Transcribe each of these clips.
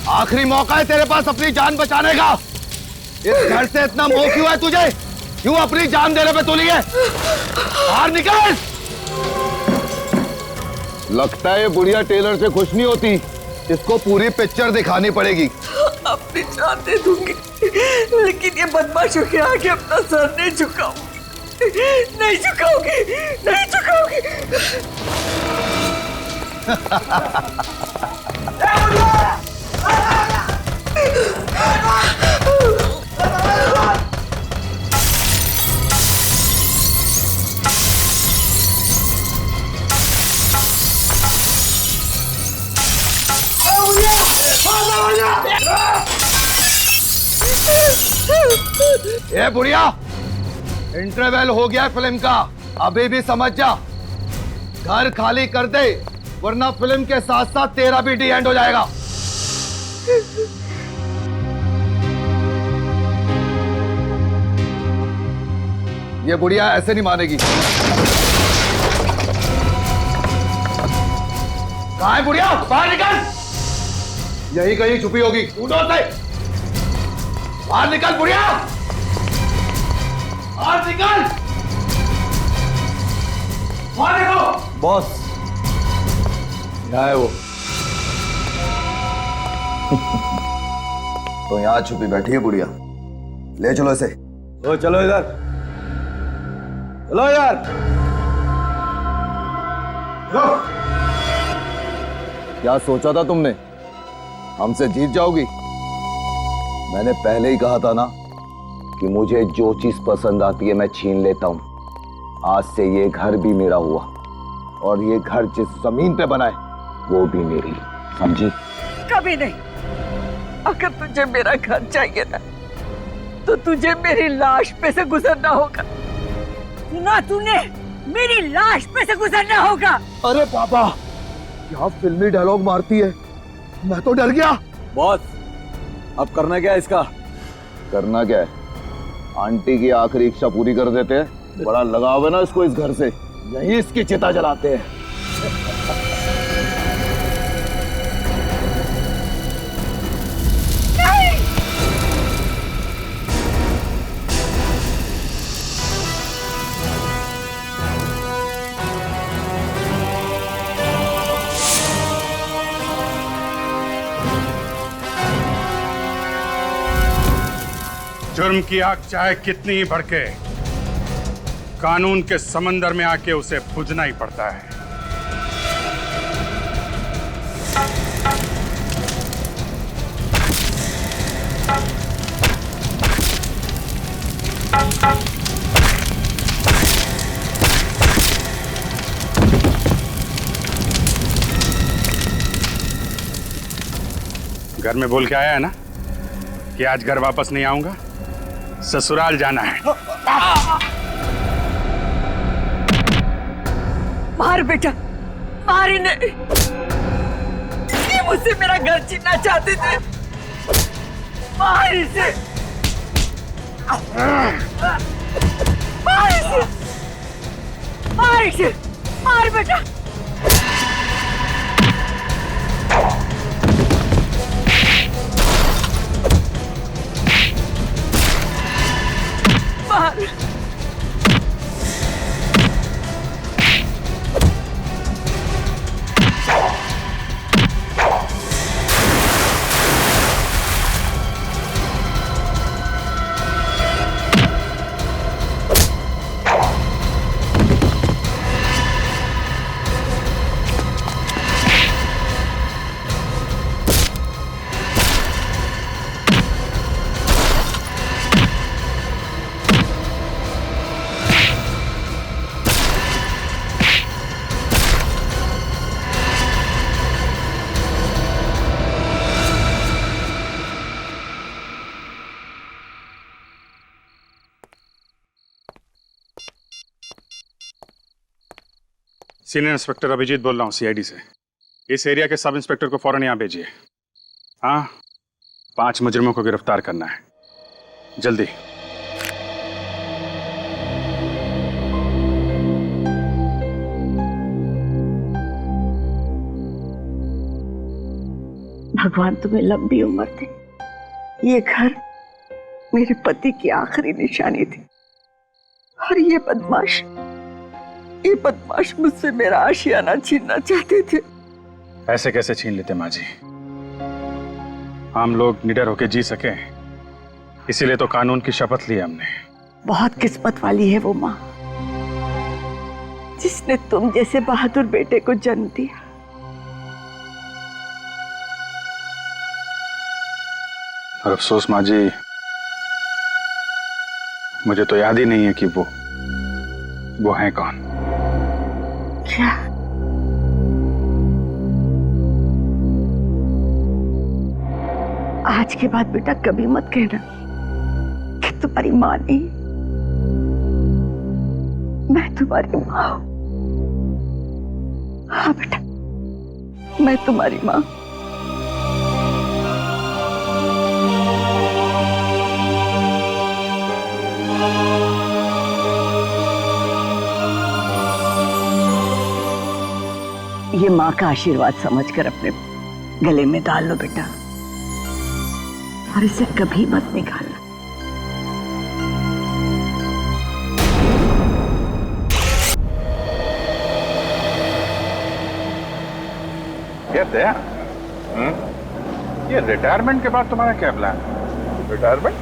आखिरी मौका है तेरे पास अपनी जान बचाने का। इस घर से इतना मोह क्यों है तुझे? क्यों अपनी जान देने पे तुली है? बाहर निकल। लगता है ये बुढ़िया टेलर से खुश नहीं होती। इसको पूरी पिक्चर दिखानी पड़ेगी। अपनी जान दे दूंगी, लेकिन ये बदमाशों के आगे अपना सर नहीं झुकाऊंगी, नहीं झुकाऊंगी, नहीं झुकाऊंगी। ए बुढ़िया, इंटरवल हो गया फिल्म का, अभी भी समझ जा। घर खाली कर दे, वरना फिल्म के साथ साथ तेरा भी डी एंड हो जाएगा। ये बुढ़िया ऐसे नहीं मानेगी। कहाँ है बुढ़िया? बाहर निकल। यही कहीं छुपी होगी, ढूंढो उसे। बाहर निकल बुढ़िया, बाहर निकल। बाहर निकलो। बॉस, यहाँ है वो। तो यहाँ छुपी बैठी है बुढ़िया। ले चलो इसे। ओ चलो इधर, चलो यार। क्या सोचा था तुमने? हमसे जीत जाओगी? मैंने पहले ही कहा था ना कि मुझे जो चीज पसंद आती है मैं छीन लेता हूं। आज से ये घर भी मेरा हुआ, और ये घर जिस जमीन पे बना है वो भी मेरी, समझी? कभी नहीं। अगर तुझे मेरा घर चाहिए ना, तो तुझे मेरी लाश पे से गुजरना होगा। सुना तूने? मेरी लाश पे से गुजरना होगा। अरे पापा, क्या फिल्मी डायलॉग मारती है, मैं तो डर गया। बॉस, अब करना क्या है इसका? करना क्या है? आंटी की आखिरी इच्छा पूरी कर देते हैं। बड़ा लगाव है ना इसको इस घर से, यही इसकी चिता जलाते हैं। जुर्म की आग चाहे कितनी ही भड़के, कानून के समंदर में आके उसे बुझना ही पड़ता है। घर में बोल के आया है ना कि आज घर वापस नहीं आऊंगा, ससुराल जाना है। मार बेटा, मार इन्हें। ये मुझसे मेरा घर छीनना चाहते थे। मार इसे, मार इसे, मार इसे, मार बेटा। मार। सीनियर इंस्पेक्टर अभिजीत बोल रहा हूँ सीआईडी से। इस एरिया के सब इंस्पेक्टर को फौरन यहाँ भेजिए। हाँ, 5 मुजरिमों को गिरफ्तार करना है, जल्दी। भगवान तुम्हें लंबी उम्र दे। ये घर मेरे पति की आखिरी निशानी थी और ये बदमाश मुझसे मेरा आशियाना छीनना चाहते थे। ऐसे कैसे छीन लेते माँ जी? हम लोग निडर होके जी सके, इसीलिए तो कानून की शपथ ली हमने। बहुत किस्मत वाली है वो माँ जिसने तुम जैसे बहादुर बेटे को जन्म दिया। और अफसोस माँ जी, मुझे तो याद ही नहीं है कि वो है कौन। क्या? आज के बाद बेटा कभी मत कहना कि तुम्हारी माँ नहीं, मैं तुम्हारी माँ हूं। हाँ बेटा, मैं तुम्हारी माँ। ये माँ का आशीर्वाद समझकर अपने गले में डाल लो बेटा, और इसे कभी मत निकालना। ये दया, ये रिटायरमेंट के बाद तुम्हारा क्या प्लान है? रिटायरमेंट?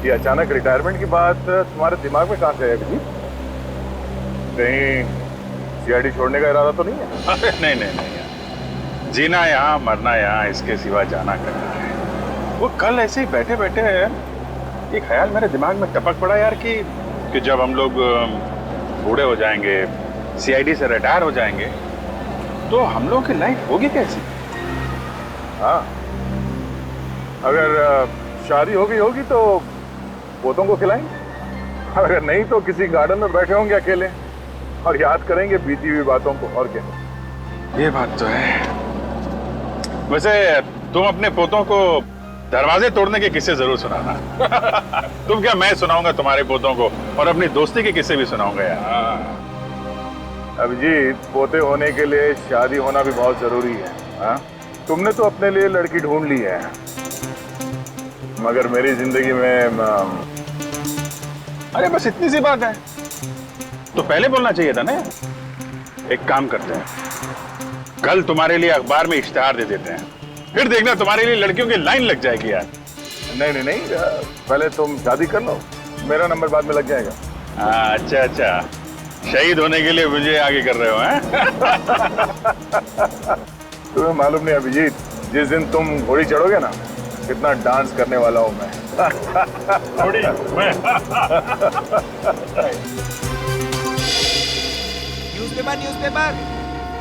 ये अचानक रिटायरमेंट की बात तुम्हारे दिमाग में कहां से है अभिजीत? कहीं सीआईडी छोड़ने का इरादा तो नहीं है? अरे नहीं यार, जीना यहाँ मरना यहाँ, इसके सिवा जाना कहीं है। वो कल ऐसे ही बैठे बैठे एक ख्याल मेरे दिमाग में टपक पड़ा यार कि जब हम लोग बूढ़े हो जाएंगे, सीआईडी से रिटायर हो जाएंगे, तो हम लोगों की लाइफ होगी कैसी? हाँ, अगर शादी होगी तो पोतों को खिलाएंगे, अगर नहीं तो किसी गार्डन में बैठे होंगे अकेले और याद करेंगे बीती हुई बातों को। और क्या? ये बात तो है। वैसे तुम अपने पोतों को दरवाजे तोड़ने के किस्से जरूर सुनाना। तुम क्या, मैं सुनाऊंगा तुम्हारे पोतों को, और अपनी दोस्ती के किस्से भी सुनाऊंगा यार। अभिजीत, पोते होने के लिए शादी होना भी बहुत जरूरी है। हाँ, तुमने तो अपने लिए लड़की ढूंढ ली है, मगर मेरी जिंदगी में अरे बस इतनी सी बात है तो पहले बोलना चाहिए था ना। एक काम करते हैं, कल तुम्हारे लिए अखबार में इश्तिहार दे देते हैं, फिर देखना तुम्हारे लिए लड़कियों की लाइन लग जाएगी यार। नहीं, पहले तुम शादी कर लो, मेरा नंबर बाद में लग जाएगा। अच्छा, शहीद होने के लिए मुझे आगे कर रहे हो हैं? तुम्हें मालूम नहीं अभिजीत, जिस दिन तुम घोड़ी चढ़ोगे ना, कितना डांस करने वाला हूं मैं। घोड़ी मैं?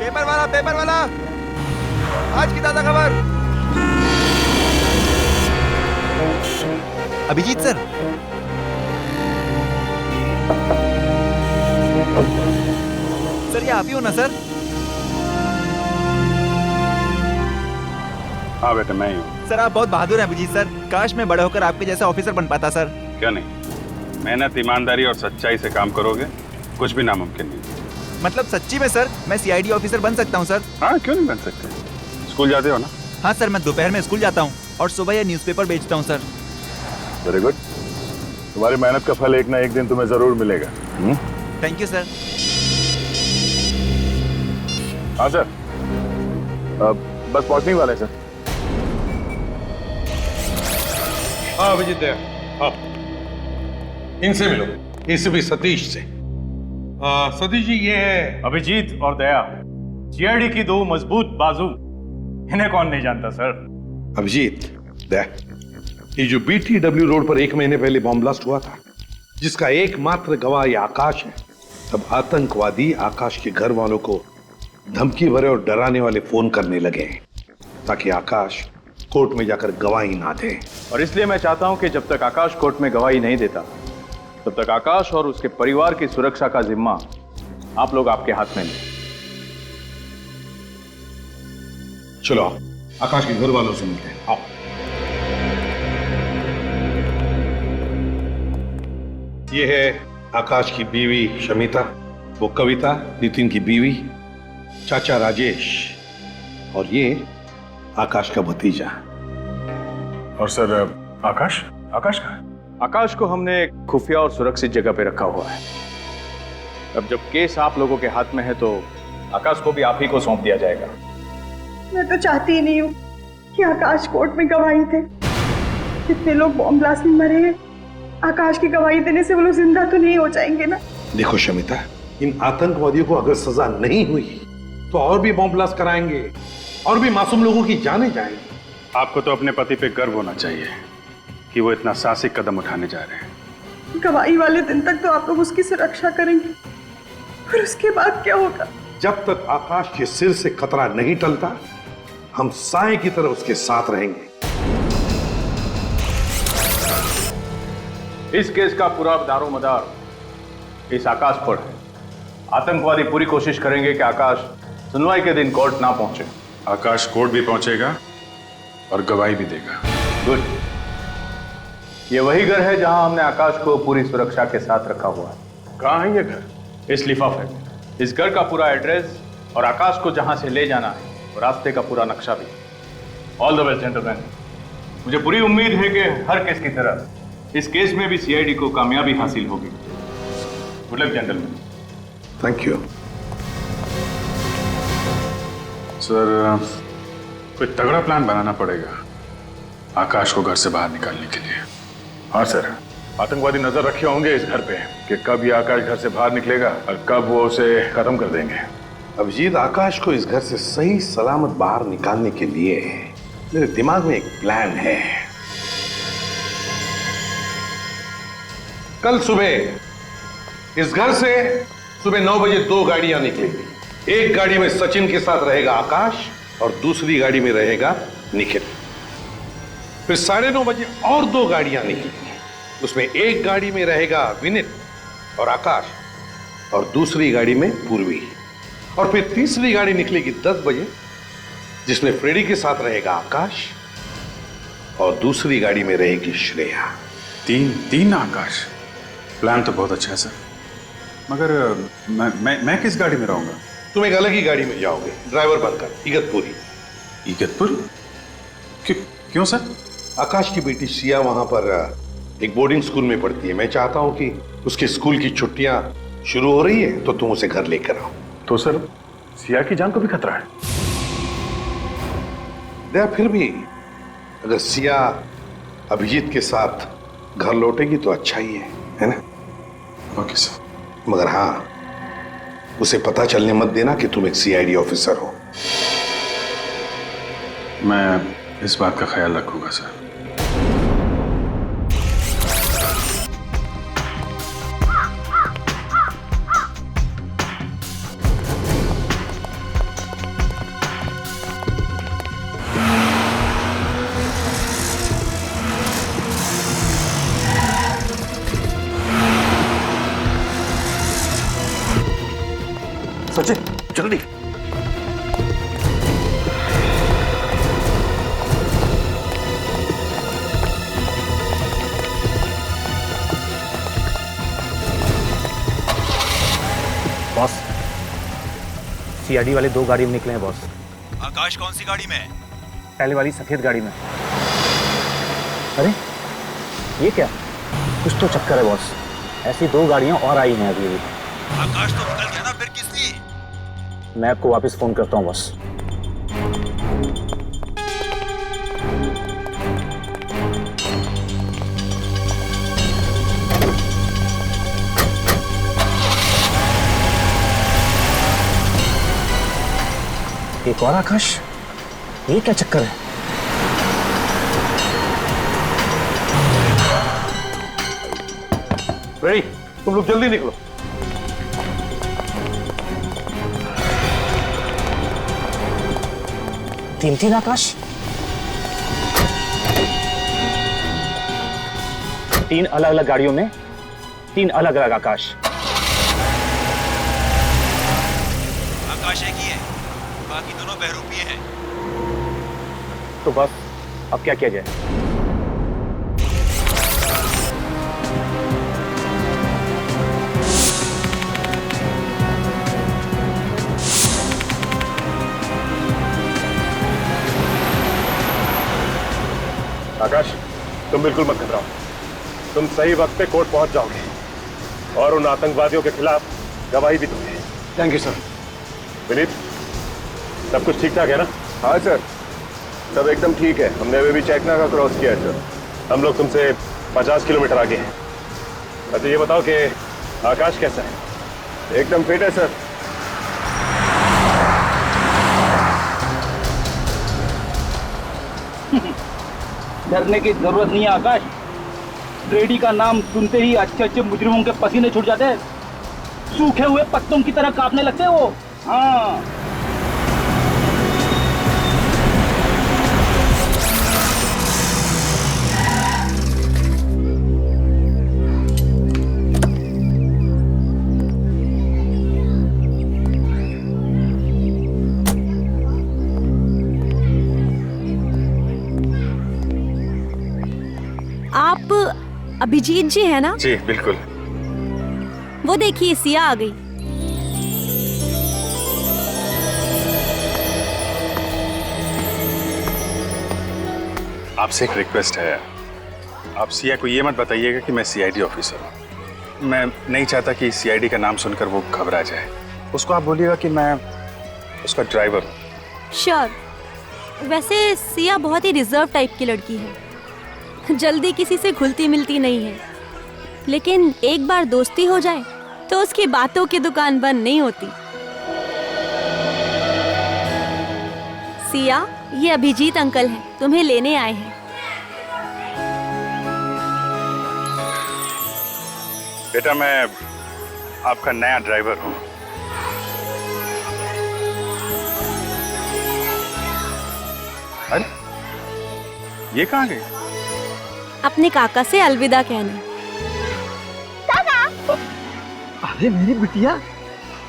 पेपर वाला आज की ताजा खबर। अभिजीत सर, ये आप ही हो ना सर? हाँ बेटा, मैं ही हूँ। सर आप बहुत बहादुर हैं अभिजीत सर, काश मैं बड़ा होकर आपके जैसा ऑफिसर बन पाता सर। क्या नहीं, मेहनत, ईमानदारी और सच्चाई से काम करोगे, कुछ भी नामुमकिन नहीं। मतलब सच्ची में सर, मैं सीआईडी ऑफिसर बन सकता हूँ सर? हाँ, क्यों नहीं बन सकते? स्कूल जाते हो ना? हाँ सर, मैं दोपहर में स्कूल जाता हूँ और सुबह ये न्यूज़पेपर बेचता हूँ सर। वेरी गुड, तुम्हारी मेहनत का फल एक ना एक दिन तुम्हें जरूर मिलेगा। Thank you sir. हाँ सर, बस पहुंचने वाले हैं सर। हाँ अभिजीत दया, हाँ इनसे मिलो, एसीपी सतीश से। सतीश जी, ये है अभिजीत और दया, जीआरडी की दो मजबूत बाजू। इन्हें कौन नहीं जानता सर? अभिजीत दया, ये जो BTW रोड पर 1 महीने पहले बॉम्ब ब्लास्ट हुआ था, जिसका एकमात्र गवाह ये आकाश है, तब आतंकवादी आकाश के घर वालों को धमकी भरे और डराने वाले फोन करने लगे ताकि आकाश कोर्ट में जाकर गवाही ना दे। और इसलिए मैं चाहता हूं कि जब तक आकाश कोर्ट में गवाही नहीं देता, तब तक आकाश और उसके परिवार की सुरक्षा का जिम्मा आप लोग आपके हाथ में लें। चलो आकाश के घर वालों से मिलते हैं, आओ। ये है आकाश की बीवी शमिता, वो कविता नितिन की बीवी, चाचा राजेश और ये आकाश का भतीजा। और सर आकाश आकाश कहाँ है? आकाश को हमने एक खुफिया और सुरक्षित जगह पे रखा हुआ है। अब जब केस आप लोगों के हाथ में है तो आकाश को भी आप ही को सौंप दिया जाएगा। मैं तो चाहती ही नहीं हूँ कि आकाश कोर्ट में गवाही दे। कितने लोग बॉम्ब ब्लास्ट में मरे हैं, आकाश की गवाही देने से वो लोग जिंदा तो नहीं हो जाएंगे ना। देखो शमिता, इन आतंकवादियों को अगर सजा नहीं हुई तो और भी बॉम्ब ब्लास्ट कराएंगे और भी मासूम लोगों की जानें जाएंगी। आपको तो अपने पति पे गर्व होना चाहिए कि वो इतना साहसिक कदम उठाने जा रहे हैं। गवाही वाले दिन तक तो आप लोग उसकी सुरक्षा करेंगे, और उसके बाद क्या होगा? जब तक आकाश के सिर से खतरा नहीं टलता, हम साए की तरह उसके साथ रहेंगे। इस केस का पूरा दारोमदार इस आकाश पर है। आतंकवादी पूरी कोशिश करेंगे कि आकाश सुनवाई के दिन कोर्ट ना पहुंचे। आकाश कोर्ट भी पहुंचेगा और गवाही भी देगा। गुड। ये वही घर है जहां हमने आकाश को पूरी सुरक्षा के साथ रखा हुआ है। कहाँ है ये घर? इस लिफाफे में इस घर का पूरा एड्रेस और आकाश को जहां से ले जाना है और रास्ते का पूरा नक्शा भी। All the best gentleman. मुझे पूरी उम्मीद है कि हर केस की तरह इस केस में भी सीआईडी को कामयाबी हासिल होगी। Good luck gentleman. Thank you. Sir, कोई तगड़ा प्लान बनाना पड़ेगा आकाश को घर से बाहर निकालने के लिए। हाँ सर, आतंकवादी नजर रखे होंगे इस घर पे कि कब ये आकाश घर से बाहर निकलेगा और कब वो उसे खत्म कर देंगे। अभिजीत, आकाश को इस घर से सही सलामत बाहर निकालने के लिए मेरे दिमाग में एक प्लान है। कल सुबह इस घर से सुबह 9 बजे 2 गाड़ियां निकलेंगी। एक गाड़ी में सचिन के साथ रहेगा आकाश और दूसरी गाड़ी में रहेगा निखिल। फिर 9:30 बजे और 2 गाड़ियां निकलेंगी। उसमें एक गाड़ी में रहेगा विनित और आकाश और दूसरी गाड़ी में पूर्वी। और फिर तीसरी गाड़ी निकलेगी 10 बजे, जिसमें फ्रेडी के साथ रहेगा आकाश और दूसरी गाड़ी में रहेगी श्रेया। तीन आकाश। प्लान तो बहुत अच्छा है सर, मगर मैं किस गाड़ी में रहूंगा? तुम एक अलग ही गाड़ी में जाओगे, ड्राइवर बनकर इगतपुरी। इगतपुर? क्यों सर? आकाश की बेटी सिया वहां पर एक बोर्डिंग स्कूल में पढ़ती है। मैं चाहता हूं कि उसके स्कूल की छुट्टियां शुरू हो रही है तो तुम उसे घर लेकर आओ। तो सर, सिया की जान को भी खतरा है। दया, फिर भी अगर सिया अभिजीत के साथ घर लौटेगी तो अच्छा ही है ना? Okay sir. मगर हाँ, उसे पता चलने मत देना कि तुम एक सीआईडी ऑफिसर हो। मैं इस बात का ख्याल रखूंगा सर। सचिन, जल्दी। बॉस, सीआईडी वाले 2 गाड़ी में निकले हैं बॉस। आकाश कौन सी गाड़ी में है? पहले वाली सफेद गाड़ी में। अरे ये क्या, कुछ तो चक्कर है बॉस। ऐसी 2 गाड़ियां और आई हैं अभी। आकाश तो निकल गया ना, फिर किस लिए? मैं आपको वापस फोन करता हूँ बॉस। एक और आकाश, ये क्या चक्कर है? रेडी, तुम लोग जल्दी निकलो। तीन आकाश, 3 अलग अलग गाड़ियों में 3 अलग अलग आकाश। आकाश एक ही है, बाकी दोनों बहरूपीय हैं। तो बस अब क्या किया जाए? आकाश, तुम बिल्कुल मत घबराओ। तुम सही वक्त पे कोर्ट पहुंच जाओगे और उन आतंकवादियों के खिलाफ गवाही भी दोगे। Thank you sir. विनीत, सब कुछ ठीक ठाक है ना? हाँ सर, सब एकदम ठीक है। हमने अभी भी चेकना का क्रॉस किया है सर। हम लोग तुमसे 50 किलोमीटर आगे हैं। अच्छा ये बताओ कि आकाश कैसा है? एकदम फिट है सर। डरने की जरूरत नहीं है आकाश। रेडी का नाम सुनते ही अच्छे अच्छे मुजरिमों के पसीने छूट जाते हैं, सूखे हुए पत्तों की तरह कांपने लगते हैं वो। हाँ, आप अभिजीत जी है ना? जी बिल्कुल। वो देखिए सिया आ गई। आपसे एक रिक्वेस्ट है, आप सिया को ये मत बताइएगा कि मैं सीआईडी ऑफिसर हूँ। मैं नहीं चाहता कि सीआईडी का नाम सुनकर वो घबरा जाए। उसको आप बोलिएगा कि मैं उसका ड्राइवर हूँ। श्योर। वैसे सिया बहुत ही रिजर्व टाइप की लड़की है, जल्दी किसी से घुलती मिलती नहीं है, लेकिन एक बार दोस्ती हो जाए तो उसकी बातों की दुकान बंद नहीं होती। सिया, ये अभिजीत अंकल हैं, तुम्हें लेने आए हैं। बेटा, मैं आपका नया ड्राइवर हूँ। अरे ये कहाँ गई? अपने काका से अलविदा कहना। अरे मेरी बिटिया,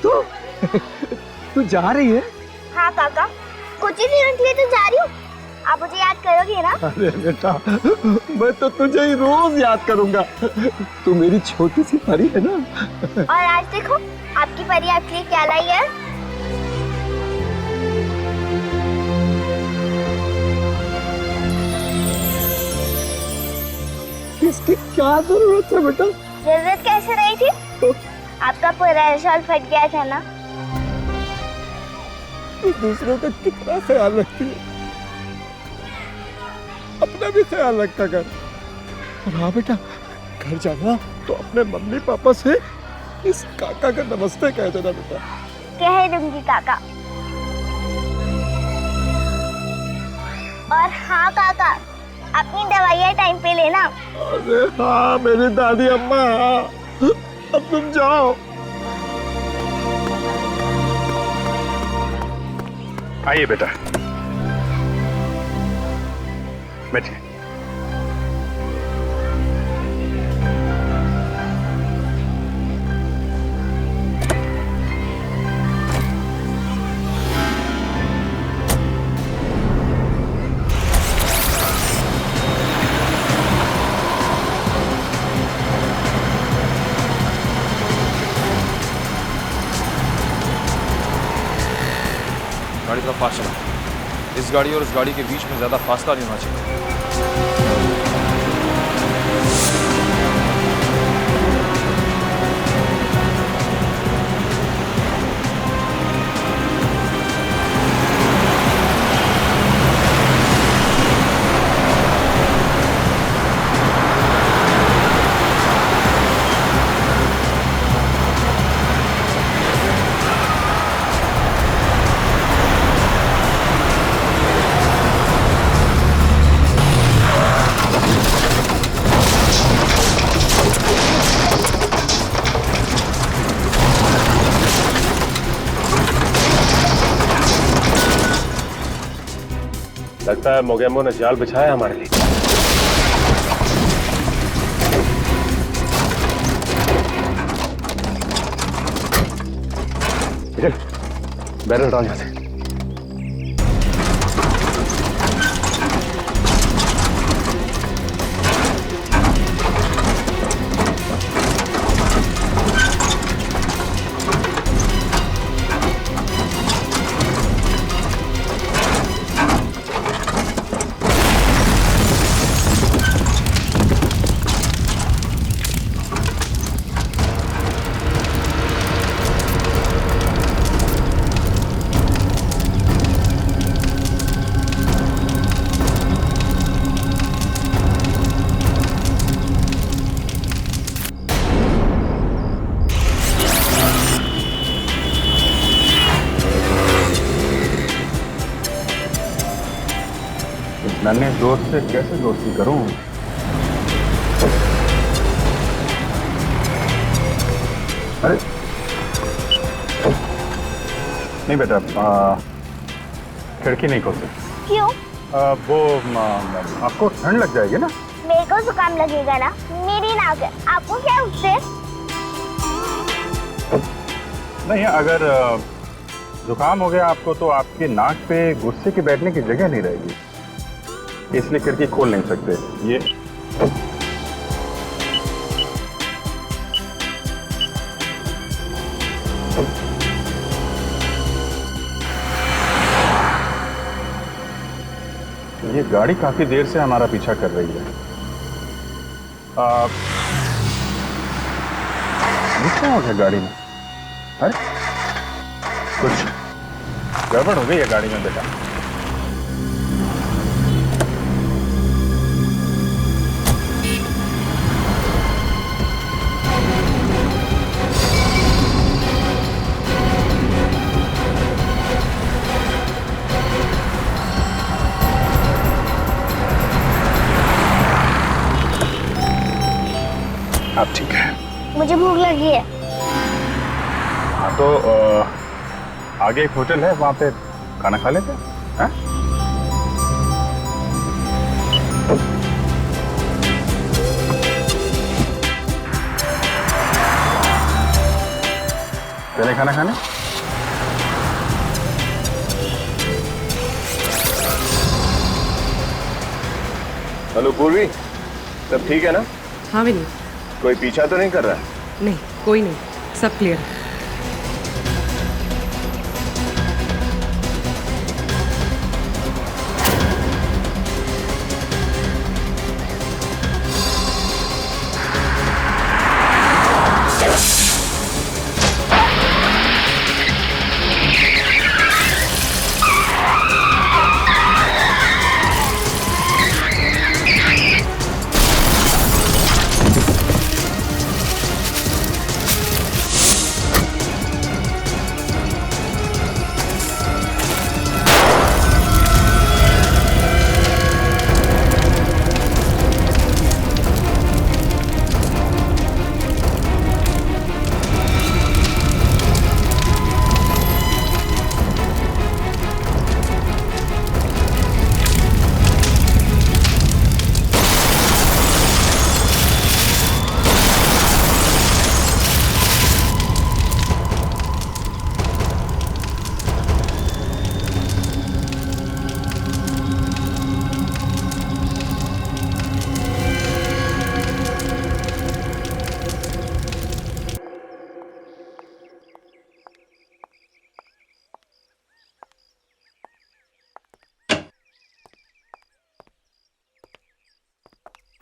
तू जा रही है? हाँ काका, कुछ ही दिनों के लिए तो जा रही हूँ। आप मुझे याद करोगे ना? अरे बेटा, मैं तो तुझे ही रोज याद करूंगा। तू मेरी छोटी सी परी है ना। और आज देखो आपकी परी आपके लिए क्या लाई है। इसकी क्या जरूरत है बेटा? जरूरत कैसे रही थी? आपका पूरा शॉल फट गया था ना। तू दूसरों का कितना ख्याल रखती है, अपना भी ख्याल रखा कर। और हाँ बेटा, घर जाना तो अपने मम्मी पापा से इस काका का नमस्ते कह देना बेटा। कह दूंगी काका। और हाँ काका, अपनी दवाइयाँ टाइम पे लेना। अरे हाँ मेरी दादी अम्मा, अब तुम जाओ। आइए बेटा, बैठिए। गाड़ी थोड़ा फास्ट चला। इस गाड़ी और उस गाड़ी के बीच में ज़्यादा फासला नहीं होना चाहिए। लगता है मोगेम्बो ने जाल बिछाया हमारे लिए। बैरल डाल यहाँ से। नन्हे दोस्त से कैसे दोस्ती करूं? अरे नहीं बेटा, खिड़की नहीं खोल सकती। क्यों? वो आपको ठंड लग जाएगी ना। मेरे को जुकाम लगेगा ना, मेरी नाक है, आपको क्या उससे? नहीं, अगर जुकाम हो गया आपको तो आपके नाक पे गुस्से के बैठने की जगह नहीं रहेगी, इसलिए खिड़की खोल नहीं सकते। ये गाड़ी काफी देर से हमारा पीछा कर रही है। क्या हो गया गाड़ी में? अरे कुछ गड़बड़ हो गई है गाड़ी में बेटा। आप ठीक है? मुझे भूख लगी है। हाँ तो आगे एक होटल है, वहां पे खाना खा लेते हैं। चले खाना खाने? हेलो पूर्वी, सब ठीक है ना? हाँ विनी। कोई पीछा तो नहीं कर रहा है? नहीं, कोई नहीं, सब क्लियर है।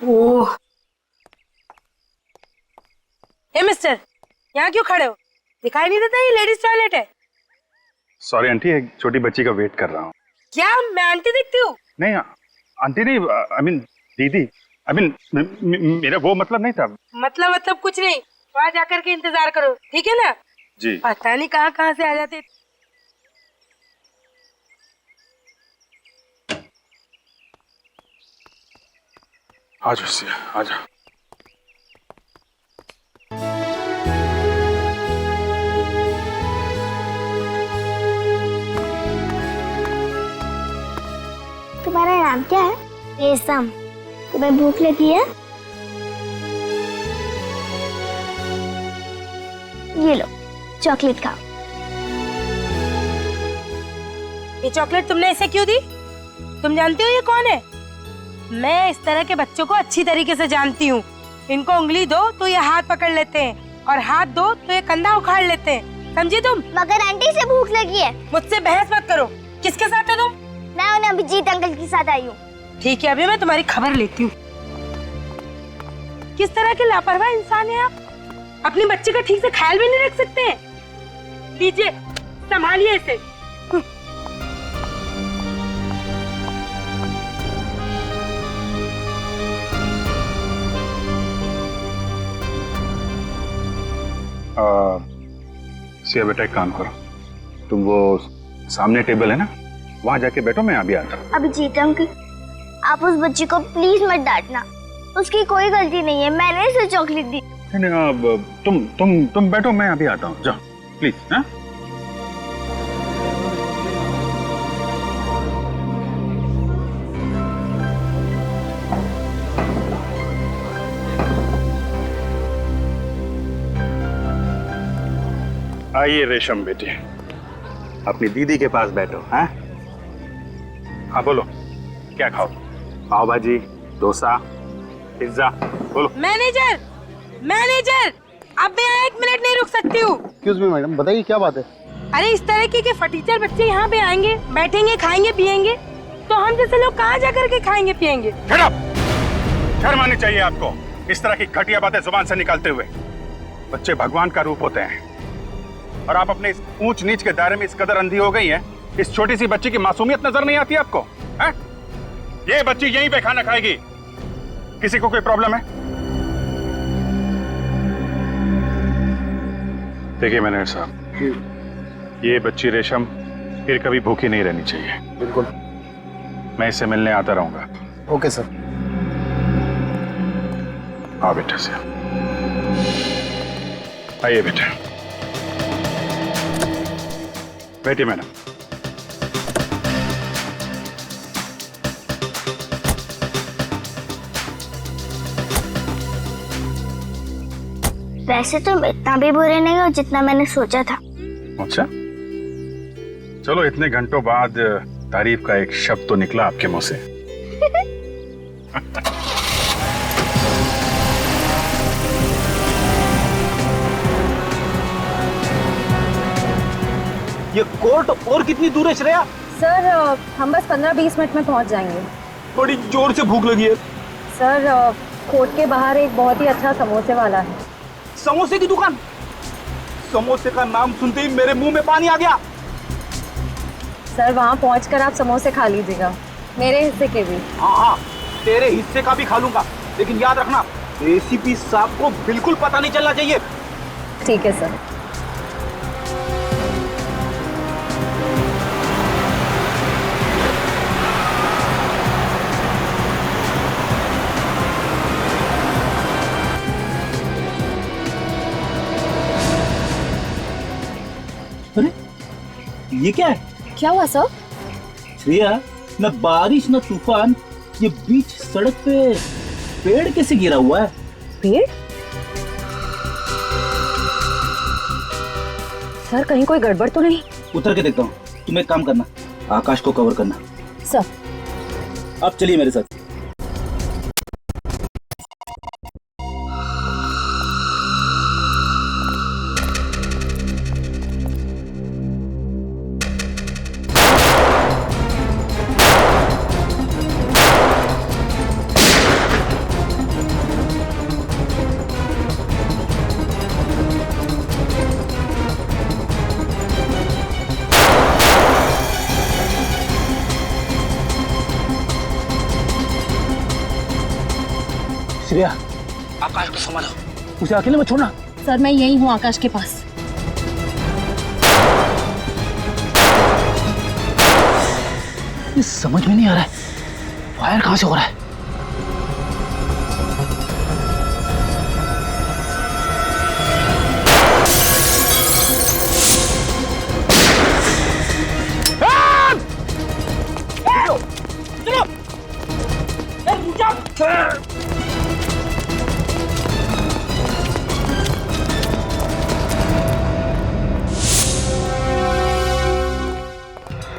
ओह, हे मिस्टर, यहाँ क्यों खड़े हो? दिखाई नहीं देता ये लेडीज टॉयलेट है? सॉरी आंटी, एक छोटी बच्ची का वेट कर रहा हूँ। क्या मैं आंटी दिखती हूँ? नहीं आंटी नहीं, आई मीन दीदी, आई मीन मेरा वो मतलब नहीं था। मतलब कुछ नहीं, वहाँ जाकर के इंतजार करो, ठीक है ना? जी। पता नहीं कहाँ से आ जाते। आजा सिया, आजा। तुम्हारा नाम क्या है? रेशम। तुम्हें भूख लगी है? ये लो चॉकलेट खाओ। ये चॉकलेट तुमने इसे क्यों दी? तुम जानते हो ये कौन है? मैं इस तरह के बच्चों को अच्छी तरीके से जानती हूँ। इनको उंगली दो तो ये हाथ पकड़ लेते हैं और हाथ दो तो ये कंधा उखाड़ लेते हैं, समझी तुम? मगर आंटी से भूख लगी है। मुझसे बहस मत करो। किसके साथ है तुम? मैं उन्हें अभिजीत अंकल के साथ आई हूँ। ठीक है, अभी मैं तुम्हारी खबर लेती हूँ। किस तरह के लापरवाह इंसान है आप? अपने बच्चे का ठीक से ख्याल भी नहीं रख सकते हैं। लीजिए, संभालिए इसे। सिया बेटा, एक काम करो, तुम वो सामने टेबल है ना, वहां जाके बैठो, मैं अभी आता हूँ। अभिजीत अंकल, आप उस बच्ची को प्लीज मत डांटना, उसकी कोई गलती नहीं है, मैंने इसे चॉकलेट दी। नहीं, अब तुम बैठो, मैं अभी आता हूँ, जाओ प्लीज। हाँ आइए रेशम बेटी, अपनी दीदी के पास बैठो। हाँ हाँ बोलो, क्या खाओ? पाव भाजी, डोसा, पिज्जा, बोलो। मैनेजर, मैनेजर, अब मैं 1 मिनट नहीं रुक सकती हूँ। एक्सक्यूज मी मैडम, बताइए क्या बात है? अरे इस तरह के फटीचर बच्चे यहाँ पे आएंगे, बैठेंगे, खाएंगे, पिएंगे, तो हम जैसे लोग कहाँ जा करके खाएंगे पिएंगे? शर्म आनी चाहिए आपको इस तरह की घटिया बातें जुबान से निकालते हुए। बच्चे भगवान का रूप होते हैं और आप अपने इस ऊंच नीच के दायरे में इस कदर अंधी हो गई हैं, इस छोटी सी बच्ची की मासूमियत नजर नहीं आती आपको? हैं? ये बच्ची यहीं पे खाना खाएगी, किसी को कोई प्रॉब्लम है? देखिए मैनेजर साहब, ये बच्ची रेशम फिर कभी भूखी नहीं रहनी चाहिए। बिल्कुल, मैं इससे मिलने आता रहूंगा। Okay sir. आओ बेटे से, आइए बेटे, बैठिए मैडम। वैसे तुम इतना भी बुरे नहीं हो जितना मैंने सोचा था। अच्छा, चलो इतने घंटों बाद तारीफ का एक शब्द तो निकला आपके मुंह से। ये कोर्ट और कितनी दूर है श्रेया? सर हम बस 15-20 मिनट में पहुंच जाएंगे। बड़ी जोर से भूख लगी है। सर कोर्ट के बाहर एक बहुत ही अच्छा समोसे वाला है। समोसे की दुकान? समोसे का नाम सुनते ही मेरे मुंह में पानी आ गया। सर वहाँ पहुंचकर आप समोसे खा लीजिएगा, मेरे हिस्से के भी। हाँ, तेरे हिस्से का भी खा लूंगा, लेकिन याद रखना एसीपी साहब को बिल्कुल पता नहीं चलना चाहिए। ठीक है सर। अरे ये क्या है? क्या हुआ सर? श्रेया, न बारिश न तूफान, ये बीच सड़क पे पेड़ कैसे गिरा हुआ है? पेड़? सर कहीं कोई गड़बड़ तो नहीं? उतर के देखता हूँ। तुम एक काम करना, आकाश को कवर करना। सर। अब चलिए मेरे साथ। श्रेया, आकाश को संभालो, उसे अकेले मत छोड़ना। सर मैं यही हूँ आकाश के पास। ये समझ में नहीं आ रहा है, फायर कहां से हो रहा है?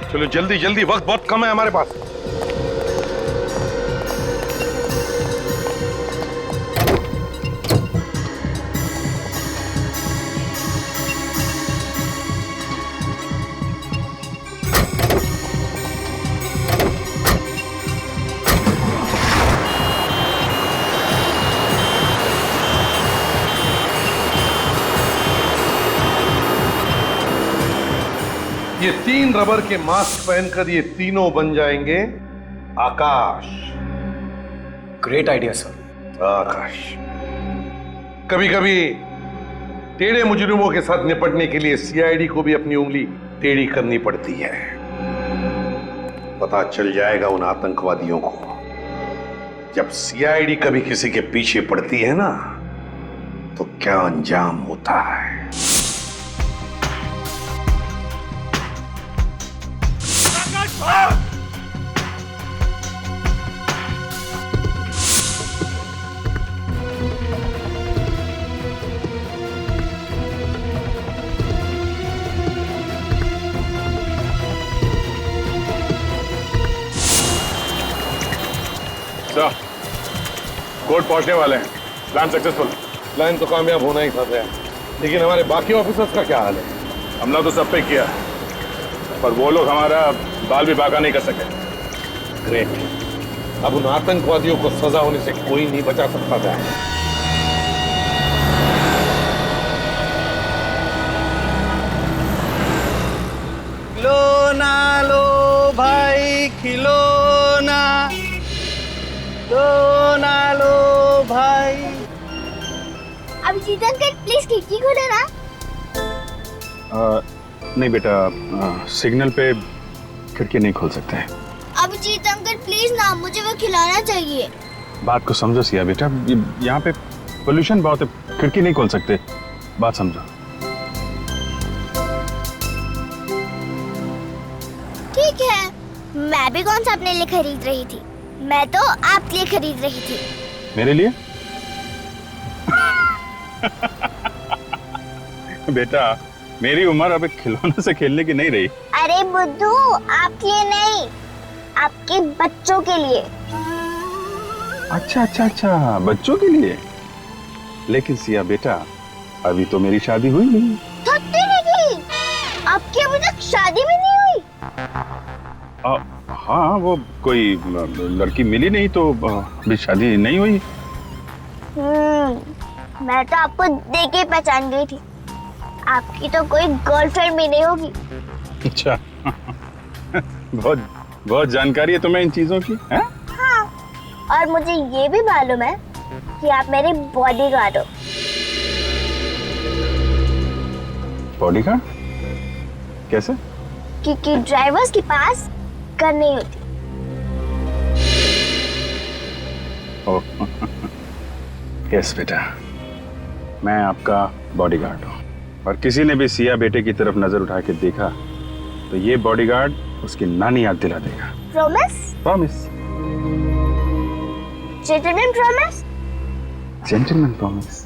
चलो जल्दी जल्दी, वक्त बहुत कम है हमारे पास। ये 3 रबर के मास्क पहनकर ये तीनों बन जाएंगे Akash. Great idea sir. Akash, कभी कभी टेढ़े मुजरिमों के साथ निपटने के लिए सीआईडी को भी अपनी उंगली टेढ़ी करनी पड़ती है। पता चल जाएगा उन आतंकवादियों को जब सीआईडी कभी किसी के पीछे पड़ती है ना तो क्या अंजाम होता है। सर, कोर्ट पहुंचने वाले हैं। Plan successful. प्लान तो कामयाब होना ही था, लेकिन हमारे बाकी ऑफिसर्स का क्या हाल है? हमला तो सब पे किया, पर वो लोग हमारा बाल भी बाका नहीं कर सके। ग्रेट। अब उन आतंकवादियों को सजा होने से कोई नहीं बचा सकता था। खिलौना लो भाई खिलौना, खिलौना लो भाई। अब जीतन अंकल प्लीज खिड़की खोलो ना। नहीं बेटा, सिग्नल पे खिड़की नहीं खोल सकते हैं। अब जीत अंकल प्लीज ना, मुझे वो खिलाना चाहिए। बात को समझो सिया बेटा, यहाँ पे पोल्यूशन बहुत है, खिड़की नहीं खोल सकते। बात समझो। ठीक है, मैं भी कौन सा अपने लिए खरीद रही थी, मैं तो आपके लिए खरीद रही थी। मेरे लिए? बेटा, मेरी उम्र अब एक खिलौने से खेलने की नहीं रही। अरे बुद्धू, आपके लिए नहीं, आपके बच्चों के लिए। अच्छा अच्छा अच्छा, बच्चों के लिए। लेकिन सिया बेटा, अभी तो मेरी शादी हुई नहीं। थकती नहीं, आपकी अभी तक शादी भी नहीं हुई। हाँ, वो कोई लड़की मिली नहीं तो अभी शादी नहीं हुई। मैं तो आपको देख के पहचान गई थी, आपकी तो कोई गर्लफ्रेंड भी नहीं होगी। अच्छा। बहुत बहुत जानकारी है तुम्हें इन चीजों की, है? हाँ, और मुझे ये भी मालूम है कि आप मेरे बॉडीगार्ड हो। बॉडीगार्ड? कैसे? क्योंकि ड्राइवर्स के पास गन नहीं होती। यस बेटा, मैं आपका बॉडीगार्ड हूँ, और किसी ने भी सिया बेटे की तरफ नजर उठा के देखा तो ये बॉडीगार्ड उसकी नानी याद दिला देगा। Promise? Promise. Gentleman promise? Gentleman promise.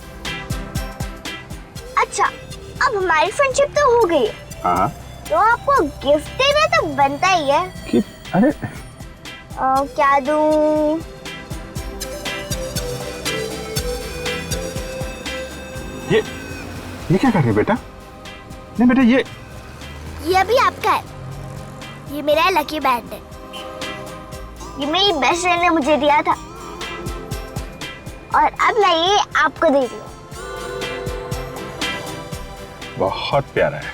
अच्छा, अब हमारी फ्रेंडशिप तो हो गई है, हाँ, तो आपको गिफ्ट देना तो बनता ही है। कि अरे क्या दूं? ये क्या कर रहे बेटा? नहीं बेटा, ये अभी आपका है, ये मेरा लकी बैंड है, ये मेरी बेस्ट फ्रेंड ने मुझे दिया था, और अब मैं ये आपको दे रही हूँ। बहुत प्यारा है,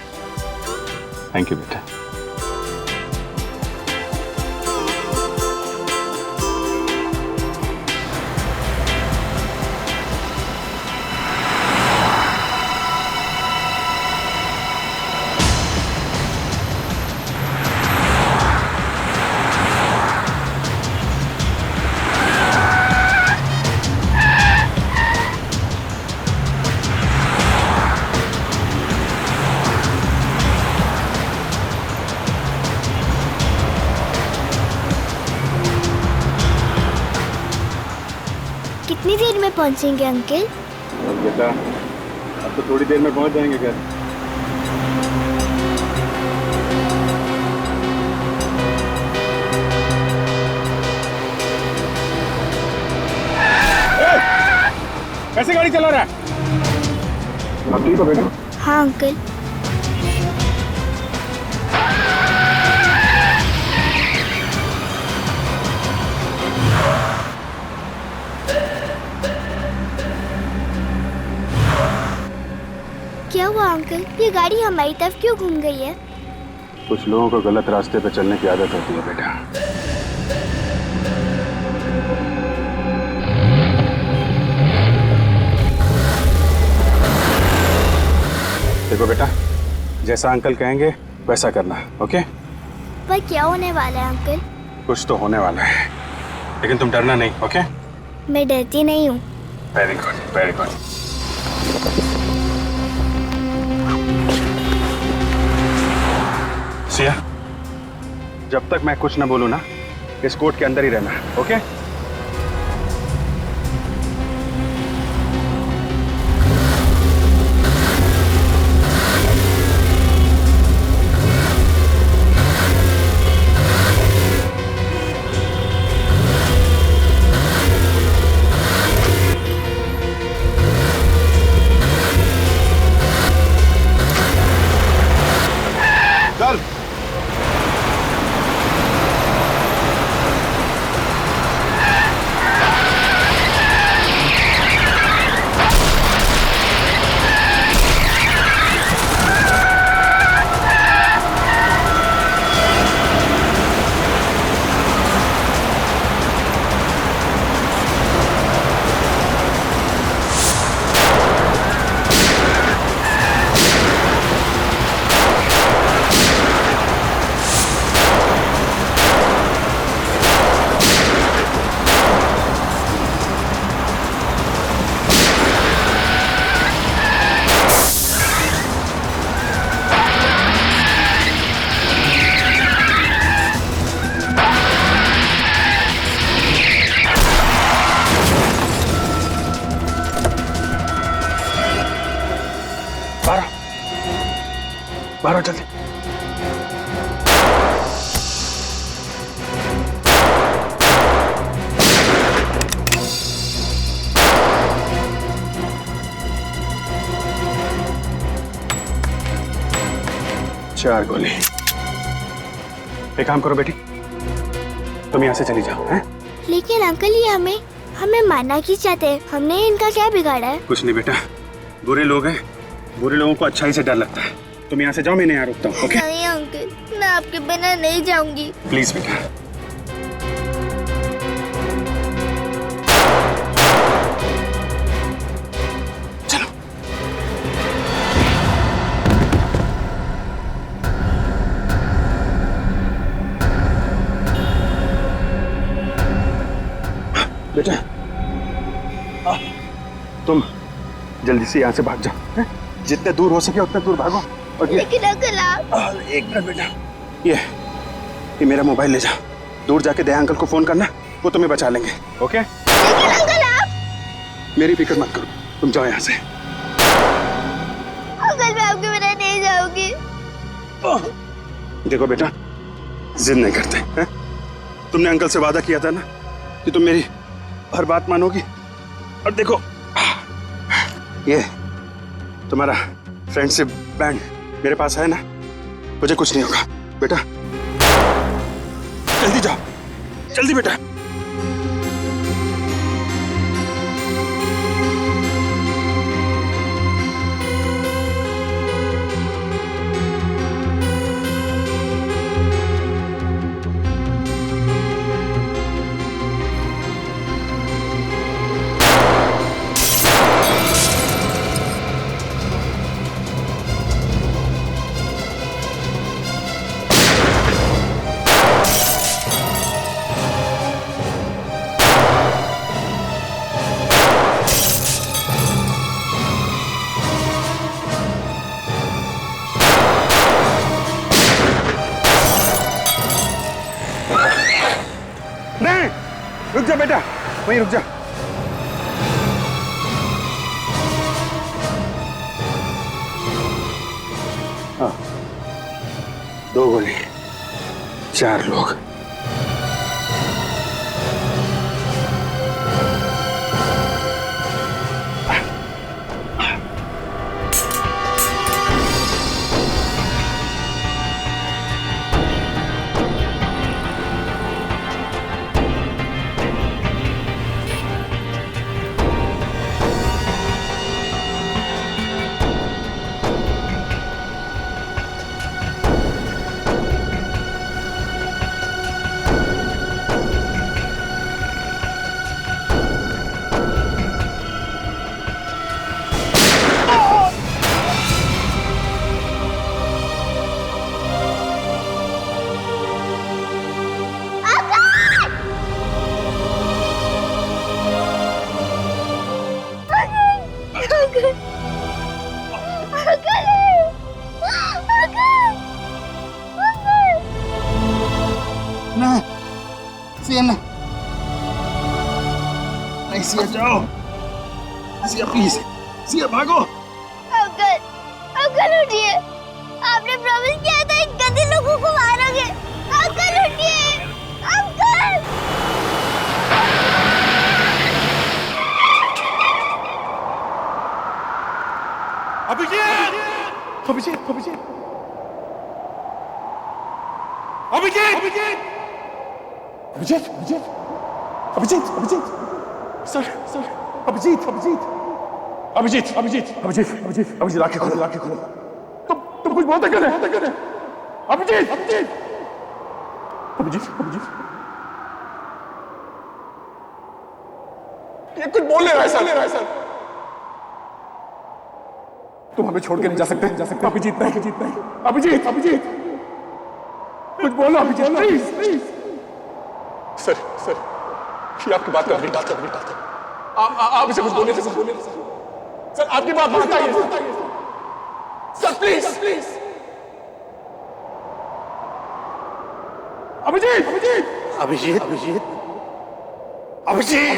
थैंक यू बेटा। कितनी देर में पहुंचेंगे अंकल? बेटा, अब तो थोड़ी देर में पहुंच जाएंगे घर। कैसे गाड़ी चला रहा है? अब ठीक हो बेटा? हाँ अंकल। क्या हुआ अंकल, ये गाड़ी हमारी तरफ क्यों घूम गई है? कुछ लोगों को गलत रास्ते पे चलने की आदत होती है बेटा। देखो बेटा, जैसा अंकल कहेंगे वैसा करना, ओके? पर क्या होने वाला है अंकल? कुछ तो होने वाला है, लेकिन तुम डरना नहीं, ओके? मैं डरती नहीं हूँ। Very good, very good. Siya, जब तक मैं कुछ ना बोलूं ना, इस कोर्ट के अंदर ही रहना, ओके? चल। बाहर आओ जल्दी। चार गोली। एक काम करो बेटी, तुम यहाँ से चली जाओ। हैं? लेकिन अंकल ये हमें मारना क्यों चाहते हैं? हमने इनका क्या बिगाड़ा है? कुछ नहीं बेटा, बुरे लोग हैं, बुरे लोगों को अच्छाई से डर लगता है। तुम यहाँ से जाओ, मैं यहाँ रुकता हूँ। ओके? नहीं अंकल, मैं आपके बिना नहीं जाऊंगी। प्लीज बेटा। चलो। बेटा, तुम जल्दी से यहाँ से भाग जाओ। हैं? जितने दूर हो सके उतने दूर भागो। और लेकिन अंकल आप। एक मिनट बेटा, ये मेरा मोबाइल ले जाओ, दूर जाके दया अंकल को फोन करना, वो तुम्हें बचा लेंगे। ओके? लेकिन अंकल आप। मेरी फिक्र मत करो, तुम जाओ यहाँ से। अंकल मैं आपके बिना नहीं जाऊंगी। देखो बेटा, जिद नहीं करते हैं? तुमने अंकल से वादा किया था ना कि तुम मेरी हर बात मानोगी। और देखो, ये तुम्हारा फ्रेंडशिप बैंड मेरे पास है ना, मुझे कुछ नहीं होगा। बेटा जल्दी जाओ, जल्दी बेटा। नहीं, रुक जा बेटा, वहीं रुक जा। हाँ, 2 गोली, 4 लोग। सिया ना, नहीं सिया जाओ, सिया प्लीज, सिया भागो। अंकल उठिए, आपने प्रॉमिस किया था इन गंदे लोगों को मारोगे। अंकल उठिए, uncle. Abhijit, Abhijit, Abhijit, Abhijit, Abhijit, Abhijit, Abhijit, Abhijit, sir, sir, Abhijit, Abhijit, Abhijit, Abhijit, Abhijit, Abhijit, Abhijit, आंखें खोलो, आंखें खोलो। तुम कुछ बोलते क्यों नहीं? अभिजीत, अभिजीत, अभिजीत, अभिजीत, ये कुछ बोल नहीं रहा है सर। तुम हमें छोड़ के नहीं जा सकते, अभिजीत नहीं, अभिजीत नहीं, अभिजीत, अभिजीत, कुछ बोलो Abhijit, please, please. Sir, sir, ये आपकी बात का बात आप इसे कुछ बोलने से सर, आपकी बात मानता है sir, please, please. Abhijit, Abhijit, Abhijit, Abhijit, Abhijit,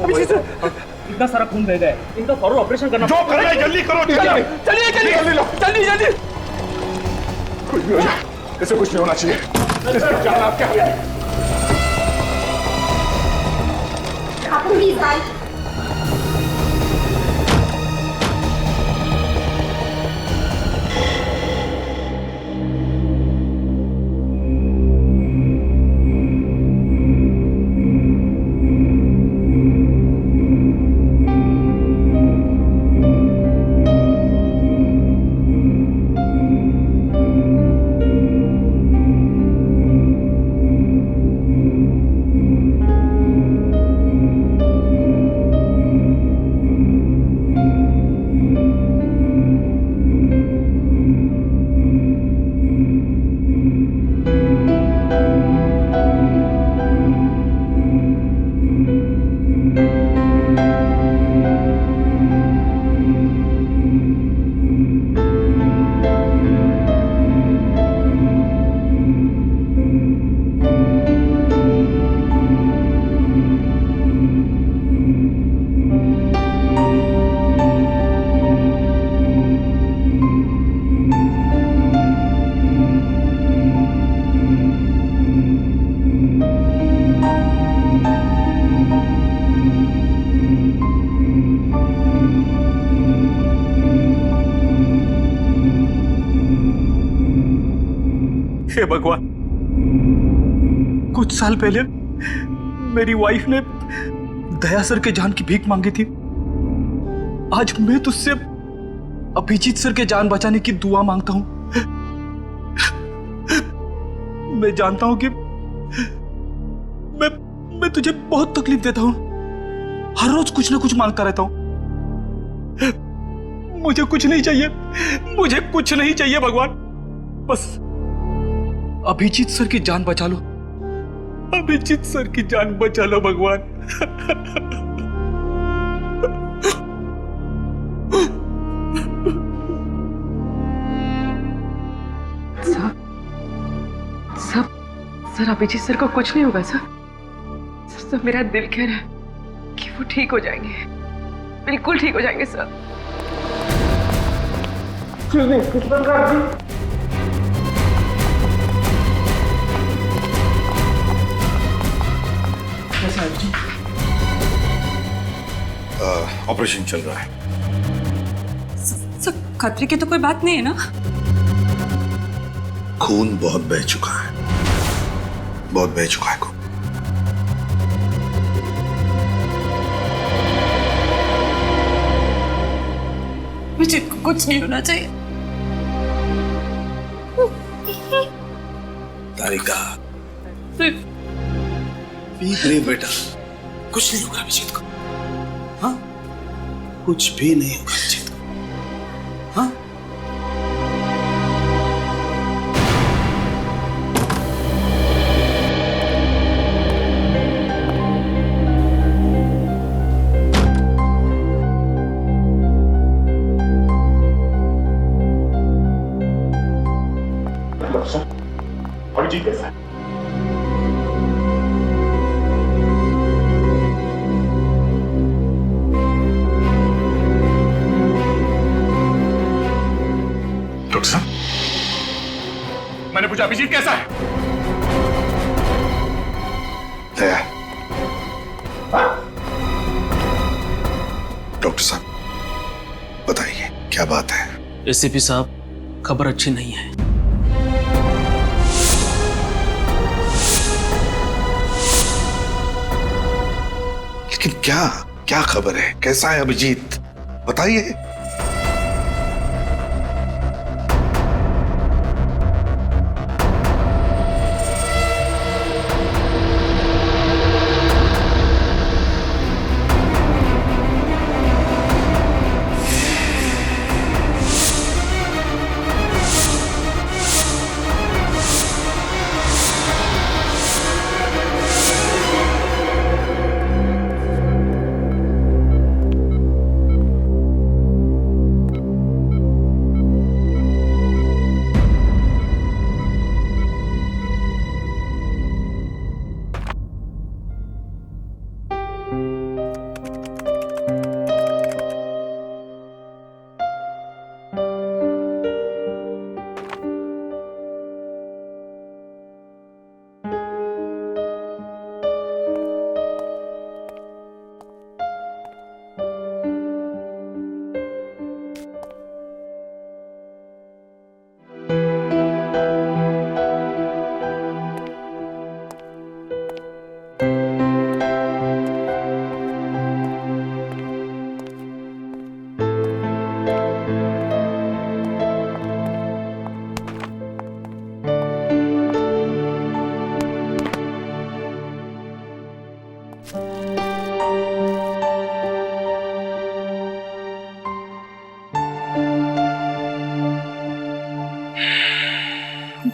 Abhijit, इतना सारा खून बह गया है, इनका फौरन ऑपरेशन करना। जो करना है जल्दी करो, चलिए जल्दी जल्दी। कुछ भी हो जाए, इसे कुछ नहीं होना चाहिए। इसकी जान आपके हाथ में। प्लीज भाई। हे भगवान, कुछ साल पहले मेरी वाइफ ने दया सर के जान की भीख मांगी थी। आज मैं तुझसे अभिजीत सर के जान बचाने की दुआ मांगता हूं। मैं जानता हूं कि मैं तुझे बहुत तकलीफ देता हूं, हर रोज कुछ ना कुछ मांगता रहता हूं। मुझे कुछ नहीं चाहिए, मुझे कुछ नहीं चाहिए भगवान, बस अभिजीत सर की जान बचा लो, अभिजीत सर की जान बचा लो भगवान। सर अभिजीत सर को कुछ नहीं होगा सर। सर मेरा दिल कह रहा है कि वो ठीक हो जाएंगे, बिल्कुल ठीक हो जाएंगे सर। ऑपरेशन चल रहा है। सर खतरे की तो कोई बात नहीं है ना? खून बहुत बह चुका है, बहुत बह चुका है खून। मुझे कुछ नहीं होना चाहिए। तारिका पीक रही बेटा, कुछ नहीं होगा अभिजीत को। हाँ, कुछ भी नहीं होगा अभिजीत को। हाँ, अभिजीत कैसा है? डॉक्टर साहब, मैंने पूछा अभिजीत कैसा है? दया, डॉक्टर साहब बताइए क्या बात है? एसीपी साहब, खबर अच्छी नहीं है। लेकिन क्या क्या खबर है? कैसा है अभिजीत, बताइए।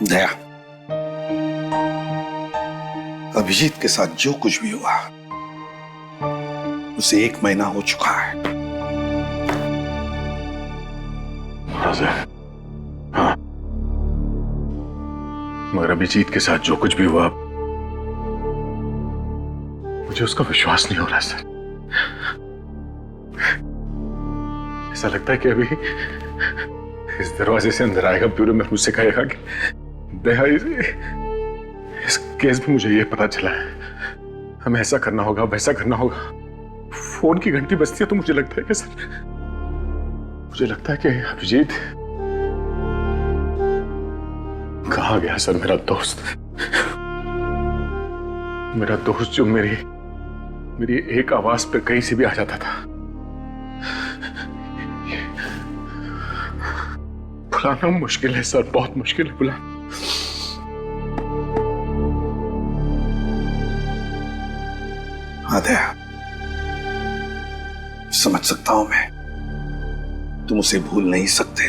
दया, अभिजीत के साथ जो कुछ भी हुआ उसे 1 महीना हो चुका है। हाँ, मगर अभिजीत के साथ जो कुछ भी हुआ मुझे उसका विश्वास नहीं हो रहा सर। ऐसा लगता है कि अभी इस दरवाजे से अंदर आएगा, ब्यूरो में मुझसे कहेगा कि दया, इस केस में मुझे ये पता चला है, हमें ऐसा करना होगा, वैसा करना होगा। फोन की घंटी बजती है तो मुझे लगता है कि सर, मुझे लगता है कि अभिजीत कहाँ गया सर? मेरा दोस्त जो मेरी एक आवाज पे कहीं से भी आ जाता था। बुलाना मुश्किल है सर, बहुत मुश्किल है बुलाना। हाँ दया, समझ सकता हूं मैं, तुम उसे भूल नहीं सकते।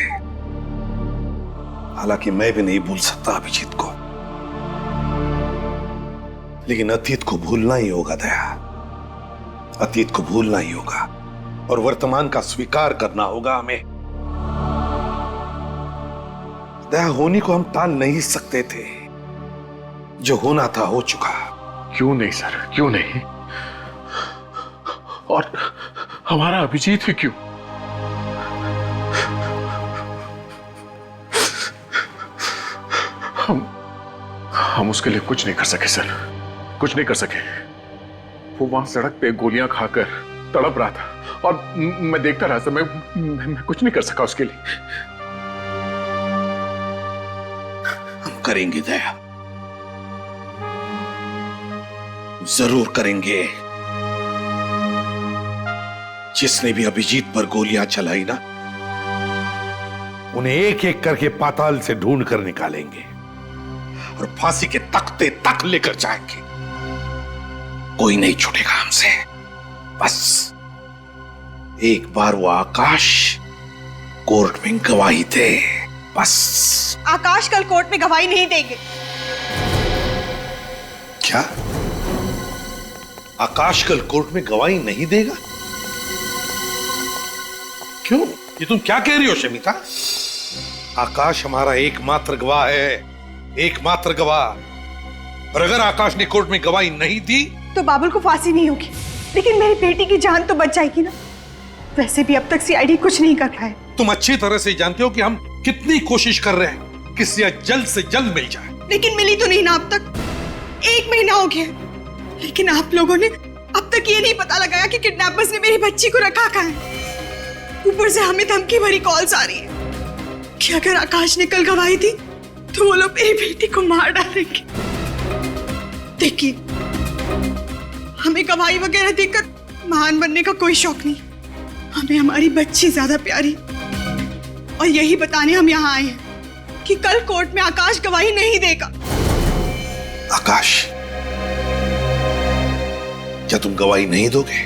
हालांकि मैं भी नहीं भूल सकता अभिजीत को, लेकिन अतीत को भूलना ही होगा दया, अतीत को भूलना ही होगा और वर्तमान का स्वीकार करना होगा हमें। दया, होनी को हम टाल नहीं सकते थे, जो होना था हो चुका। क्यों नहीं सर, क्यों नहीं? और हमारा अभिजीत ही क्यों? हम उसके लिए कुछ नहीं कर सके सर, कुछ नहीं कर सके। वो वहां सड़क पे गोलियां खाकर तड़प रहा था और मैं देखता रहा सर, मैं कुछ नहीं कर सका उसके लिए। हम करेंगे दया, जरूर करेंगे। जिसने भी अभिजीत पर गोलियां चलाई ना, उन्हें एक एक करके पाताल से ढूंढ कर निकालेंगे और फांसी के तख्ते तक लेकर जाएंगे। कोई नहीं छूटेगा हमसे। बस एक बार वो आकाश कोर्ट में गवाही दे, बस। आकाश कल कोर्ट में गवाही नहीं देंगे। क्या? आकाश कल कोर्ट में गवाही नहीं देगा? क्यों? ये तुम क्या कह रही हो शमिता? आकाश हमारा एकमात्र गवाह है, एकमात्र गवाह। और अगर आकाश ने कोर्ट में गवाही नहीं दी तो बाबुल को फांसी नहीं होगी, लेकिन मेरी बेटी की जान तो बच जाएगी ना। वैसे भी अब तक सीआईडी कुछ नहीं कर पाया है। तुम अच्छी तरह से जानते हो कि हम कितनी कोशिश कर रहे हैं कि सिया जल्द से जल्द मिल जाए, लेकिन मिली तो नहीं ना अब तक। 1 महीना हो गया, लेकिन आप लोगों ने अब तक ये नहीं पता लगाया कि किडनैपर्स ने मेरी बच्ची को रखा कहाँ है। ऊपर से हमें धमकी भरी कॉल्स आ रही है कि अगर आकाश ने कल गवाही दी तो वो लोग मेरी बेटी को मार डालेंगे। देखिए, हमें गवाही वगैरह देकर महान बनने का कोई शौक नहीं, हमें हमारी बच्ची ज्यादा प्यारी। और यही बताने हम यहाँ आए हैं कि कल कोर्ट में आकाश गवाही नहीं देगा। आकाश, क्या तुम गवाही नहीं दोगे?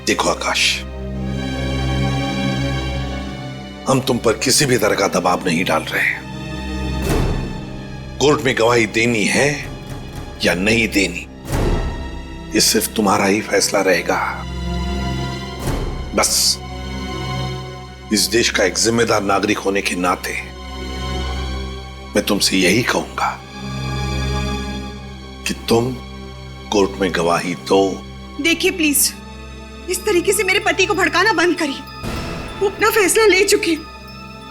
देखो आकाश, हम तुम पर किसी भी तरह का दबाव नहीं डाल रहे हैं। कोर्ट में गवाही देनी है या नहीं देनी, ये सिर्फ तुम्हारा ही फैसला रहेगा। बस इस देश का एक जिम्मेदार नागरिक होने के नाते मैं तुमसे यही कहूंगा कि तुम कोर्ट में गवाही दो। देखिए प्लीज, इस तरीके से मेरे पति को भड़काना बंद करिए। वो अपना फैसला ले चुके हैं।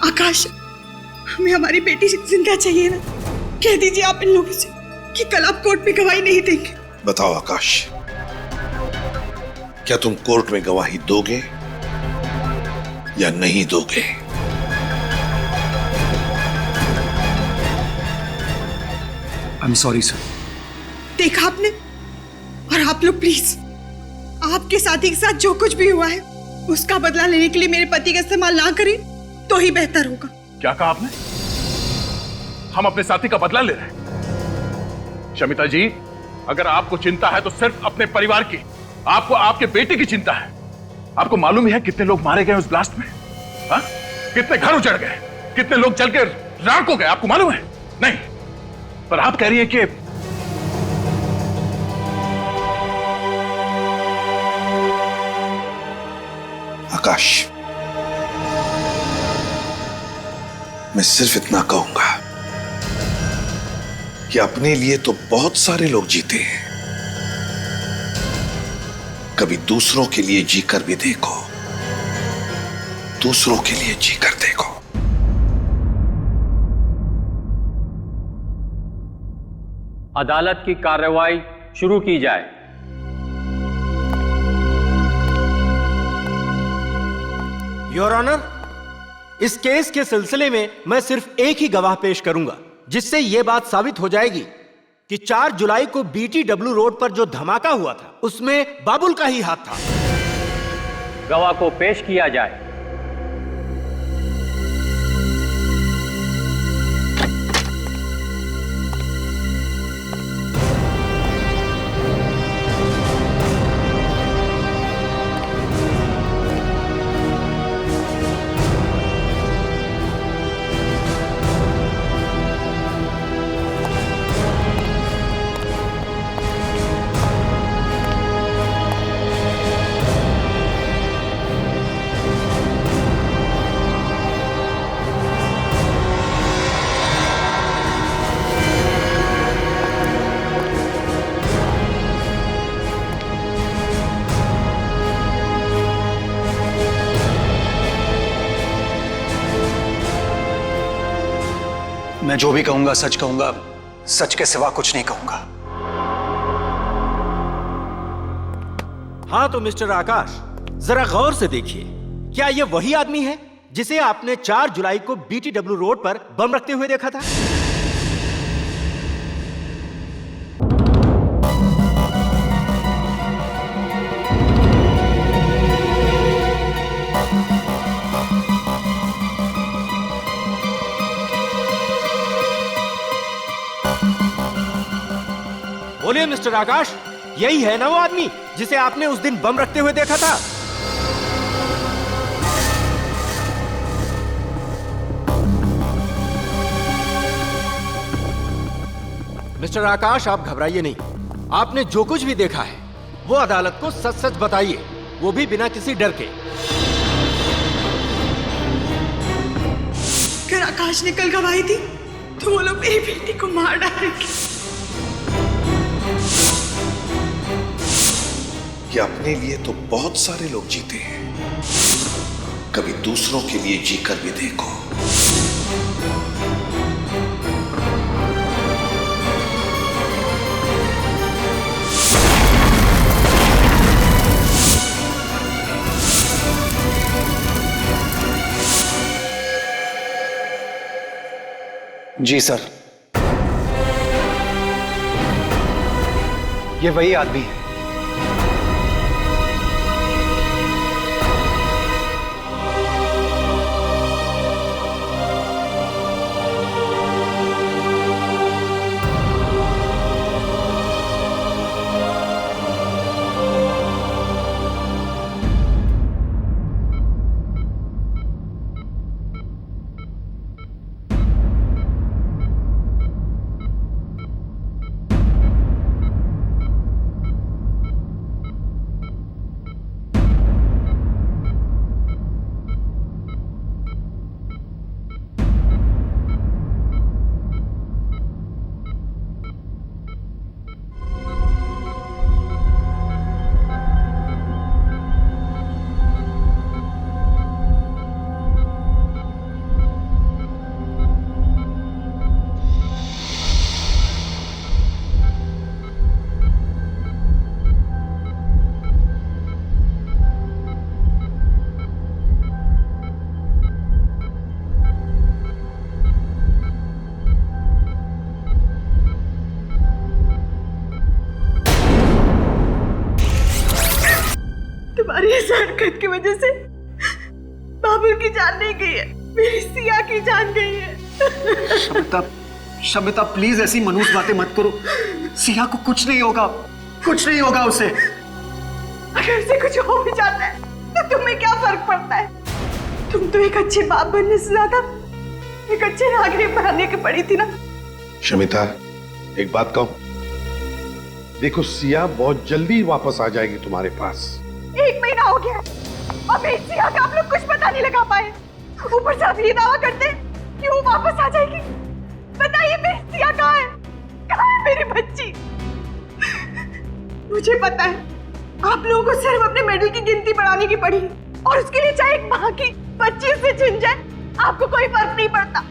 आकाश, हमें हमारी बेटी जिंदा चाहिए ना। कह दीजिए आप इन लोगों से कि कल आप कोर्ट में गवाही नहीं देंगे। बताओ आकाश, क्या तुम कोर्ट में गवाही दोगे या नहीं दोगे? I am sorry sir. देखा आपने? और आप लोग प्लीज, आपके साथी के साथ जो कुछ भी हुआ है उसका बदला लेने के लिए मेरे पति का इस्तेमाल ना करें तो ही बेहतर होगा। क्या कहा आपने? हम अपने साथी का बदला ले रहे हैं? शमिता जी, अगर आपको चिंता है तो सिर्फ अपने परिवार की, आपको आपके बेटे की चिंता है। आपको मालूम ही है कितने लोग मारे गए उस ब्लास्ट में? हा? कितने घर उजड़ गए, कितने लोग जल के राख हो गए, आपको मालूम है? नहीं, पर आप कह रही है कि आकाश, मैं सिर्फ इतना कहूंगा कि अपने लिए तो बहुत सारे लोग जीते हैं, कभी दूसरों के लिए जीकर भी देखो, दूसरों के लिए जीकर देखो। अदालत की कार्रवाई शुरू की जाए। योर ऑनर, इस केस के सिलसिले में मैं सिर्फ एक ही गवाह पेश करूंगा, जिससे यह बात साबित हो जाएगी कि 4 जुलाई को BTW रोड पर जो धमाका हुआ था उसमें बाबुल का ही हाथ था। गवाह को पेश किया जाए। मैं जो भी कहूंगा सच कहूंगा, सच के सिवा कुछ नहीं कहूंगा। हाँ तो मिस्टर आकाश, जरा गौर से देखिए, क्या यह वही आदमी है जिसे आपने 4 जुलाई को BTW रोड पर बम रखते हुए देखा था? बोलिए मिस्टर आकाश, यही है ना वो आदमी जिसे आपने उस दिन बम रखते हुए देखा था? मिस्टर आकाश, आप घबराइए नहीं। आपने जो कुछ भी देखा है वो अदालत को सच सच बताइए, वो भी बिना किसी डर के। अगर आकाश ने कल गवाही दी तो वो लोग मेरी बेटी को मार डालेंगे। कि अपने लिए तो बहुत सारे लोग जीते हैं, कभी दूसरों के लिए जीकर भी देखो। जी सर, ये वही आदमी है। तुम्हारी इस हरकत की वजह से बाबुल की जान नहीं गई है, मेरी सिया की जान गई है। शमिता, शमिता प्लीज ऐसी मनूस बातें मत करो। सिया को कुछ नहीं होगा, कुछ नहीं होगा उसे। अगर उसे कुछ हो भी जाता है तो तुम्हें क्या फर्क पड़ता है? तुम तो एक अच्छे बाप बनने से ज्यादा एक अच्छे नागरिक बनने की पड़ी थी ना। शमिता, एक बात कहूं, देखो सिया बहुत जल्दी वापस आ जाएगी तुम्हारे पास। 1 महीना हो गया और मेरी सिया का आप लोग कुछ पता नहीं लगा पाए। ऊपर से आप ये दावा करते हैं कि वो वापस आ जाएगी। बताइए मेरी सिया कहाँ है? कहाँ है मेरी बच्ची? मुझे पता है आप लोगों को सिर्फ अपने मेडल की गिनती बढ़ाने की पड़ी और उसके लिए चाहे एक माँ की 25 से छिन जाए, आपको कोई फर्क नहीं पड़ता।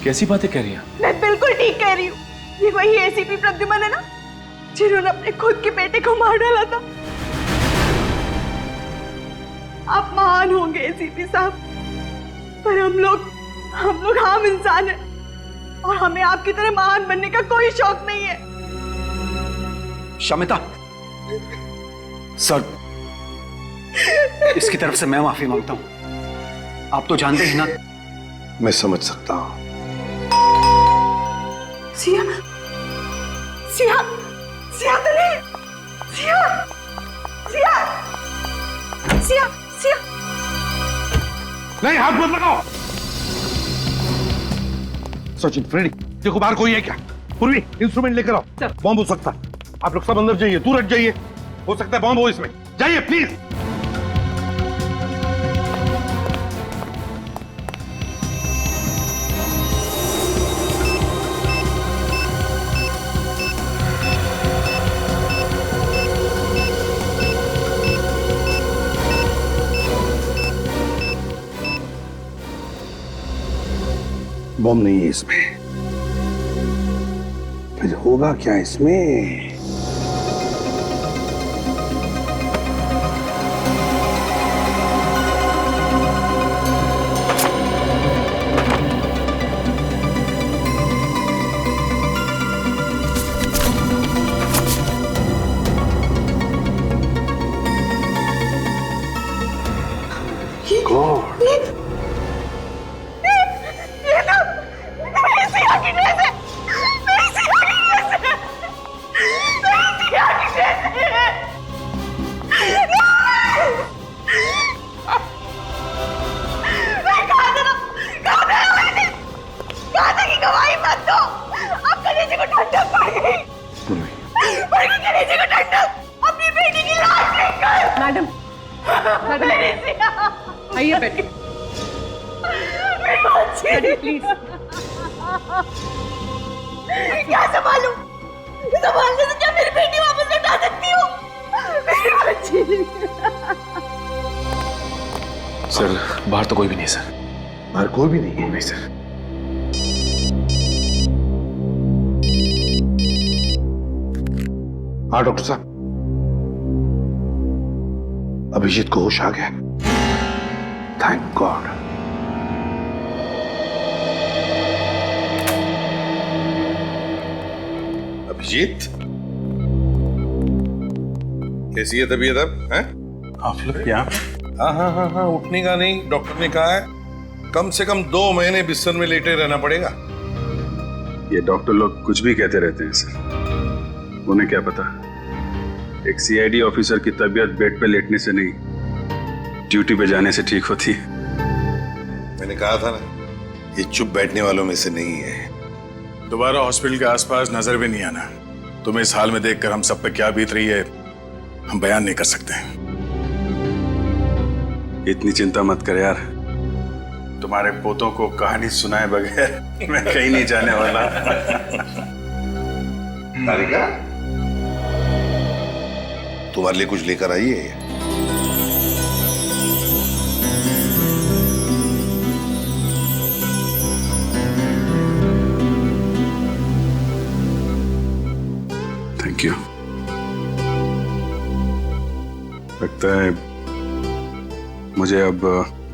कैसी बातें कह रही हैं? मैं बिल्कुल ठीक कह रही हूँ। ये वही एसीपी प्रद्युमन है ना, जिन्होंने अपने खुद के बेटे को मार डाला था। आप महान होंगे एसीपी साहब, पर हम लोग आम इंसान हैं और हमें आपकी तरह महान बनने का कोई शौक नहीं है। शमिता, सर, इसकी तरफ से मैं माफी मांगता हूं। आप तो जानते ही ना। मैं समझ सकता हूं। सिया, सिया, सिया तो नहीं, सिया, सिया, सिया, सिया। नहीं, हाथ मत लगाओ। सचिन, फ्रेडी, देखो बाहर कोई है क्या? पूर्वी, इंस्ट्रूमेंट लेकर आओ। बॉम्ब हो सकता है। आप लोग सब अंदर जाइए, दूर हट जाइए। हो सकता है बॉम्ब हो इसमें। जाइए प्लीज। बॉम्ब नहीं है इसमें। फिर होगा क्या इसमें? आइए बैठिए। प्लीज। क्या संभालूं? संभालने से क्या मेरी बेटी वापस लौटा सकती हूँ? मेरी बच्ची। सर बाहर तो कोई भी नहीं सर। बाहर कोई भी नहीं है? नहीं सर। हाँ डॉक्टर साहब, अभिजीत को होश आ गया। Thank God. अभिजीत, कैसी है तबीयत अब? हैं? आप लोग यहाँ? हाँ, उठने का नहीं, डॉक्टर ने कहा है कम से कम 2 महीने बिस्तर में लेटे रहना पड़ेगा। ये डॉक्टर लोग कुछ भी कहते रहते हैं सर, उन्हें क्या पता एक सीआईडी ऑफिसर की तबीयत बेड पे लेटने से नहीं, ड्यूटी पे जाने से ठीक होती है। मैंने कहा था ना, ये चुप बैठने वालों में से नहीं है। दोबारा हॉस्पिटल के आसपास नजर भी नहीं आना। तुम्हें इस हाल में देखकर हम सब पे क्या बीत रही है हम बयान नहीं कर सकते। इतनी चिंता मत कर यार, तुम्हारे पोतों को कहानी सुनाए बगैर मैं कहीं नहीं जाने वाला। तारिका, तुम्हारे लिए कुछ लेकर आई है? Thank you. लगता है मुझे अब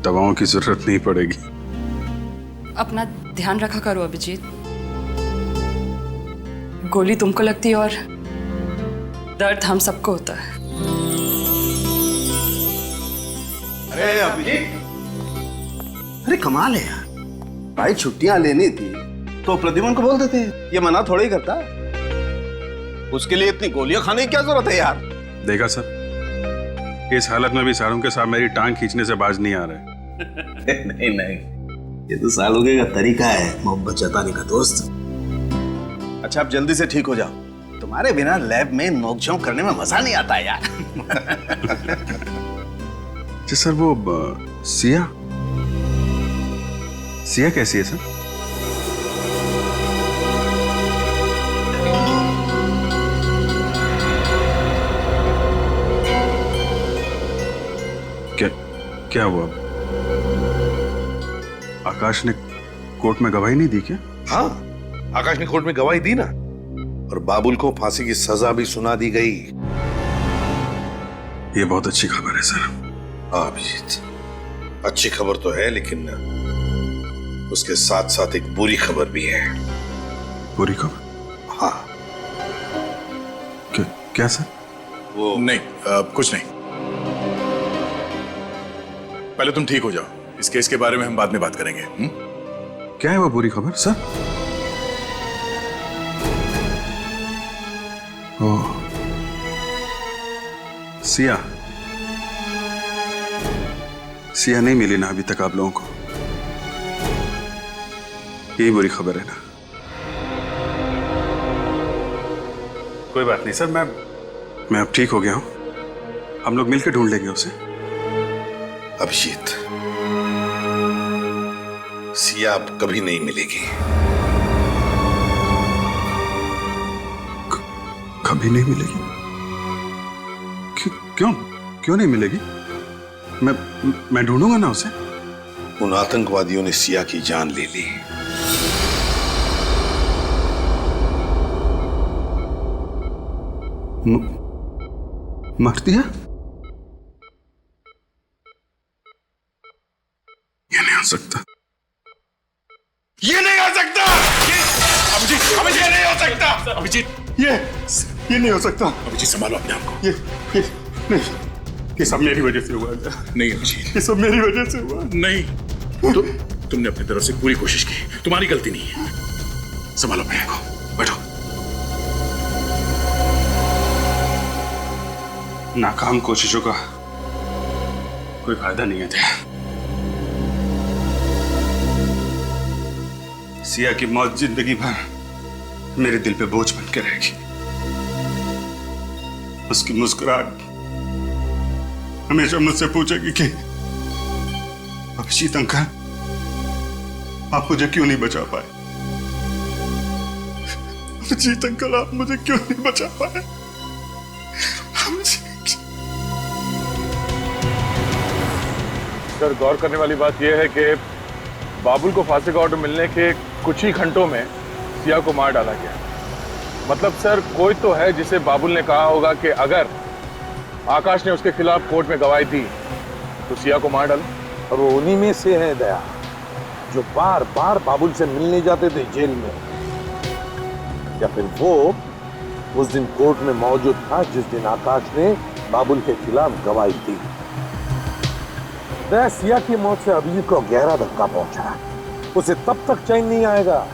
दवाओं की जरूरत नहीं पड़ेगी। अपना ध्यान रखा करो अभिजीत। गोली तुमको लगती है और दर्द हम सबको होता है। अरे अभिजीत, अरे कमाल है यार, भाई छुट्टियां लेनी थी तो प्रद्युमन को बोल देते, ये मना थोड़ा ही करता। उसके लिए इतनी गोलियां खाने की क्या जरूरत है यार? देखा सर, इस हालत में भी सारुण के साथ मेरी टांग खींचने से बाज नहीं आ रहे। नहीं, ये तो सालुगे का तरीका है मोहब्बत जताने का दोस्त। अच्छा आप जल्दी से ठीक हो जाओ, तुम्हारे बिना लैब में नोकझोंक करने में मजा नहीं आता यार। जी सर, वो सिया कैसी है सर? क्या हुआ? आकाश ने कोर्ट में गवाही नहीं दी क्या? हाँ, आकाश ने कोर्ट में गवाही दी ना, और बाबुल को फांसी की सजा भी सुना दी गई। ये बहुत अच्छी खबर है सर। हाँ अभिजीत, अच्छी खबर तो है, लेकिन उसके साथ साथ एक बुरी खबर भी है। बुरी खबर? हाँ। क्या सर? वो नहीं, कुछ नहीं। पहले तुम ठीक हो जाओ, इस केस के बारे में हम बाद में बात करेंगे। क्या है वो बुरी खबर सर? ओह, सिया नहीं मिली ना अभी तक आप लोगों को? यही बुरी खबर है ना? कोई बात नहीं सर, मैं अब ठीक हो गया हूं, हम लोग मिलकर ढूंढ लेंगे उसे। अभिजीत, सिया अब कभी नहीं मिलेगी। कभी नहीं मिलेगी? क्यों नहीं मिलेगी? मैं ढूंढूंगा ना उसे। उन आतंकवादियों ने सिया की जान ले ली। मार दिया? ये नहीं हो सकता, ये नहीं हो सकता। अभिजीत, ये नहीं हो सकता। अभिजीत, ये नहीं हो सकता। अभिजीत संभालो अपने आप को। ये नहीं, ये सब मेरी वजह से हुआ। नहीं अभिजीत, ये सब मेरी वजह से हुआ। नहीं, तुमने अपनी तरफ से पूरी कोशिश की, तुम्हारी गलती नहीं है। संभालो अपने आप को, बैठो। नाकाम कोशिशों का कोई फायदा नहीं है। सिया की मौत जिंदगी भर मेरे दिल पे बोझ बन के रहेगी। उसकी मुस्कुराहट हमेशा मुझसे पूछेगी कि अभिजीत अंकल आप मुझे क्यों नहीं बचा पाए? अभिजीत अंकल आप मुझे क्यों नहीं बचा पाए? सर, गौर करने वाली बात यह है कि बाबुल को फांसी का ऑर्डर मिलने के कुछ ही घंटों में सिया को मार डाला गया। मतलब सर, कोई तो है जिसे बाबुल ने कहा होगा कि अगर आकाश ने उसके खिलाफ कोर्ट में गवाही दी तो सिया को मार डालो। और वो उन्हीं में से है दया, जो बार बार बाबुल से मिलने जाते थे जेल में, या फिर वो उस दिन कोर्ट में मौजूद था जिस दिन आकाश ने बाबुल के खिलाफ गवाही दी। दया, सिया की मौत से अभिजीत को गहरा धक्का पहुंचा। उसे तब तक चैन नहीं आएगा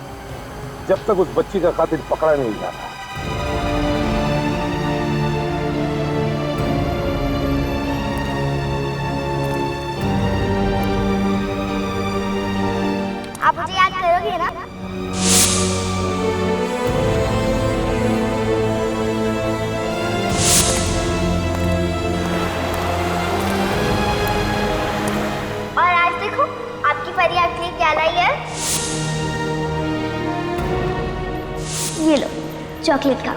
जब तक उस बच्ची का कातिल पकड़ा नहीं जाता। आप मुझे याद करोगे ना? और आज देखो आपकी परी आपके लिए क्या लाई है। ये लो चॉकलेट का।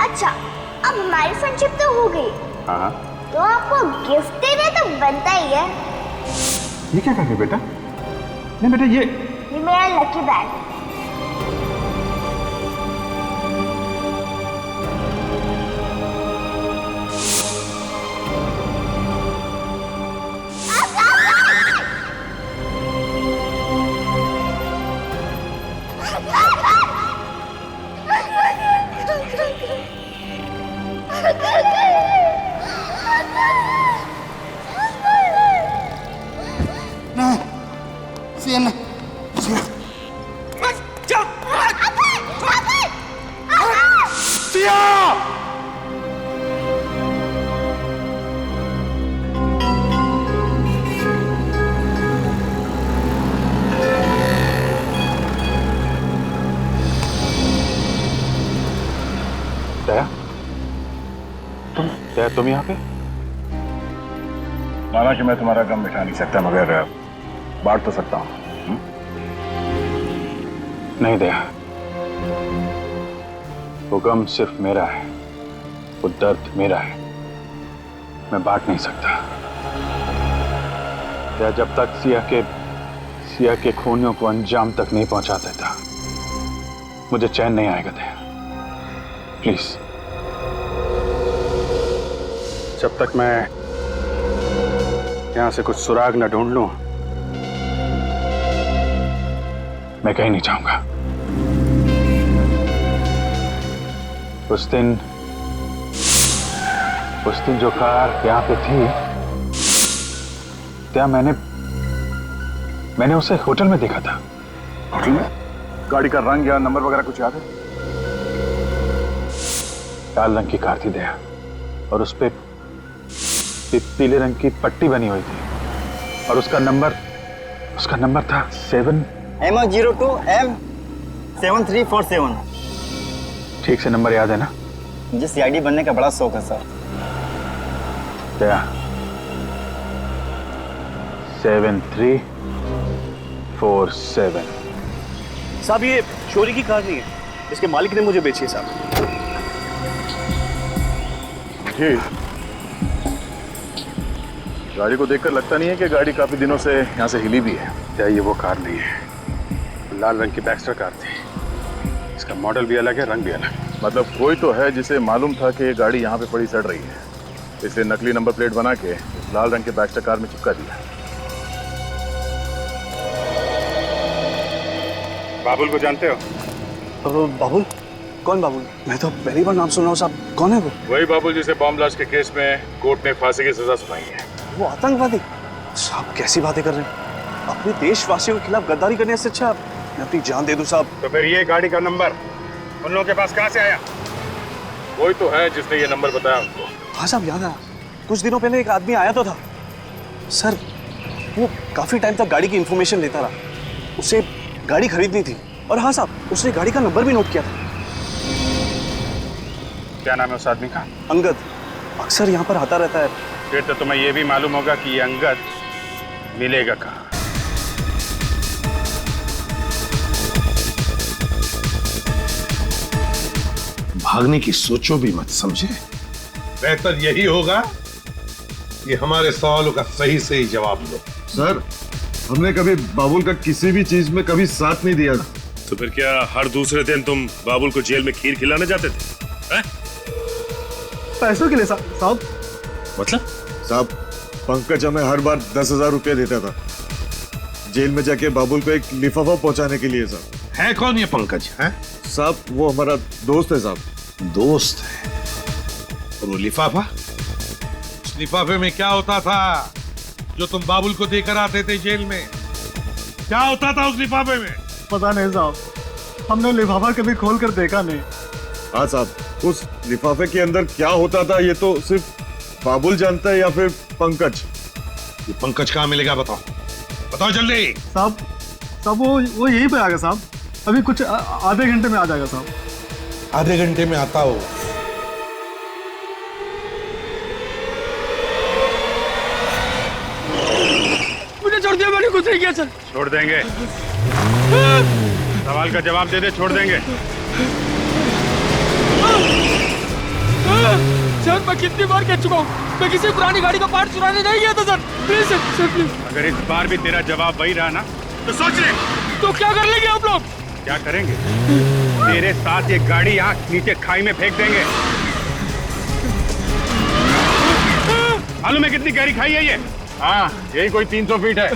अच्छा, अब हमारी फ्रेंडशिप तो हो गई, हाँ, तो आपको गिफ्ट देना तो बनता ही है। ये क्या कर रहे बेटा? नहीं बेटा, ये मेरा लकी बैंड। तुम यहाँ पे? माना कि मैं तुम्हारा गम मिटा नहीं सकता, मगर बांट तो सकता हूँ। नहीं दया, वो गम सिर्फ मेरा है, वो दर्द मेरा है, मैं बांट नहीं सकता। दया, जब तक सिया के खूनियों को अंजाम तक नहीं पहुंचा देता मुझे चैन नहीं आएगा। दया प्लीज, जब तक मैं यहां से कुछ सुराग न ढूंढ लूं मैं कहीं नहीं जाऊंगा। उस दिन जो कार यहां पे थी, क्या मैंने उसे होटल में देखा था। होटल में? गाड़ी का रंग या नंबर वगैरह कुछ याद है? लाल रंग की कार थी दया, और उस पे पीले रंग की पट्टी बनी हुई थी, और उसका नंबर था 7M02M7347। ठीक से नंबर याद है ना? मुझे सीआईडी बनने का बड़ा शौक है सर। दया, 7347। साहब ये चोरी की कार नहीं है, इसके मालिक ने मुझे बेची है साहब। जी, गाड़ी को देखकर लगता नहीं है कि गाड़ी काफी दिनों से यहाँ से हिली भी है। क्या ये वो कार नहीं है? लाल रंग की बैक्स्टर कार थी, इसका मॉडल भी अलग है, रंग भी अलग। मतलब कोई तो है जिसे मालूम था कि ये गाड़ी यहाँ पे पड़ी सड़ रही है, इसलिए नकली नंबर प्लेट बना के लाल रंग के बैक्स्टर कार में चिपका दिया। बाबुल को जानते हो? बाबुल? कौन बाबुल? मैं तो पहली बार नाम सुन रहा हूँ साहब। कौन है वो? वही बाबुल जिसे बॉम्ब ब्लास्ट के केस में कोर्ट ने फांसी की सजा सुनाई है। वो आतंकवादी? साहब कैसी बातें कर रहे हैं? अपने देशवासियों के खिलाफ गद्दारी करने से अच्छा मैं अपनी जान दे दूं साहब। तो फिर ये गाड़ी का नंबर उन लोगों के पास कहाँ से आया? कोई तो है जिसने ये नंबर बताया उनको। हाँ साहब, याद आया। कुछ दिनों पहले एक आदमी आया तो था सर, वो काफी टाइम तक गाड़ी की इंफॉर्मेशन लेता रहा, उसे गाड़ी खरीदनी थी, और हाँ साहब, उसने गाड़ी का नंबर भी नोट किया था। क्या नाम है उस आदमी का? अंगद। अक्सर यहाँ पर आता रहता है। फिर तो तुम्हें यह भी मालूम होगा कि ये अंगद मिलेगा कहाँ। भागने की सोचो भी मत, समझे? बेहतर यही होगा कि हमारे सवालों का सही सही जवाब दो। सर, हमने कभी बाबुल का किसी भी चीज में कभी साथ नहीं दिया। तो फिर क्या हर दूसरे दिन तुम बाबुल को जेल में खीर खिलाने जाते थे? हैं? पैसों के लिए साहब। मतलब? साहब, पंकज हमें हर बार 10,000 रुपया देता था जेल में जाके बाबुल को एक लिफाफा पहुंचाने के लिए। साहब है कौन ये पंकज? है साहब, वो हमारा दोस्त है साहब। दोस्त है? और वो लिफाफा? उस लिफाफे में क्या होता था जो तुम बाबुल को देकर आते थे जेल में? क्या होता था उस लिफाफे में? पता नहीं साहब, हमने लिफाफा कभी खोल कर देखा नहीं। हाँ साहब, उस लिफाफे के अंदर क्या होता था ये तो सिर्फ बाबुल जानता है या फिर पंकज। ये पंकज कहाँ मिलेगा? बताओ बताओ जल्दी। साहब वो यहीं पे आ गया साहब। अभी कुछ आधे घंटे में आ जाएगा साहब। आधे घंटे में आता हो? मुझे छोड़ दिया, मैंने कुछ नहीं किया सर। छोड़ देंगे? सवाल का जवाब दे दे, छोड़ देंगे। सर, मैं कितनी बार कह चुका हूँ, मैं किसी पुरानी गाड़ी का पार्ट चुराने नहीं गया था सर। Please sir please. अगर इस बार भी तेरा जवाब वही रहा ना तो सोच ले। तो क्या कर लेंगे आप लोग? क्या करेंगे? तेरे साथ ये गाड़ी आंख नीचे खाई में फेंक देंगे। मालूम है कितनी गहरी खाई है ये? हाँ, यही कोई 300 फीट है।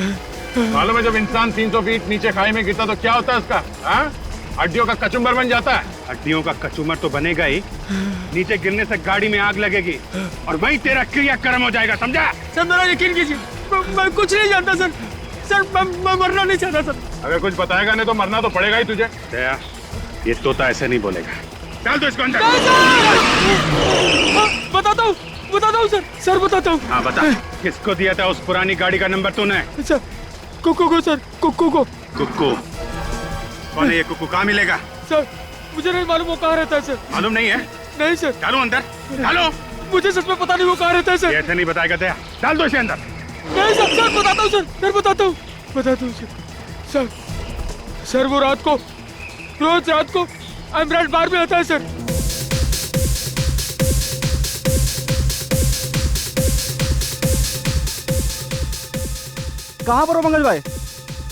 मालूम है जब इंसान 300 फीट नीचे खाई में गिरता तो क्या होता है उसका? हाँ, हड्डियों का कचुम्बर बन जाता है। हड्डियों का कचुम्बर तो बनेगा ही, नीचे गिरने से गाड़ी में आग लगेगी और वही तेरा क्रियाक्रम हो जाएगा, समझा? सर मेरा यकीन कीजिए, मैं कुछ नहीं जानता सर। सर मैं मरना नहीं चाहता सर। अगर कुछ बताएगा नहीं तो मरना तो पड़ेगा ही तुझे। ये तोता ऐसे नहीं बोलेगा। चल तो इसको अंदर। बताता हूँ सर। सर बताता हूँ। हाँ बता, किसको दिया था उस पुरानी गाड़ी का नंबर तूने? सर कुक्कू को सर, कुक्कू को। कुक्कू? कौन है ये कुक्कू? कहाँ मिलेगा? सर मुझे नहीं मालूम वो कहाँ रहता है सर। मालूम नहीं है? नहीं सर। डालो अंदर, डालो। मुझे सच में पता नहीं वो कहाँ रहता है सर। ऐसे नहीं बताएगा दया, डाल दो इसे अंदर। नहीं सर, सर बताता हूँ सर, बताता हूँ सर। सर वो रोज रात को एमराल्ड बार में आता है सर। कहाँ पर हो पंकज भाई?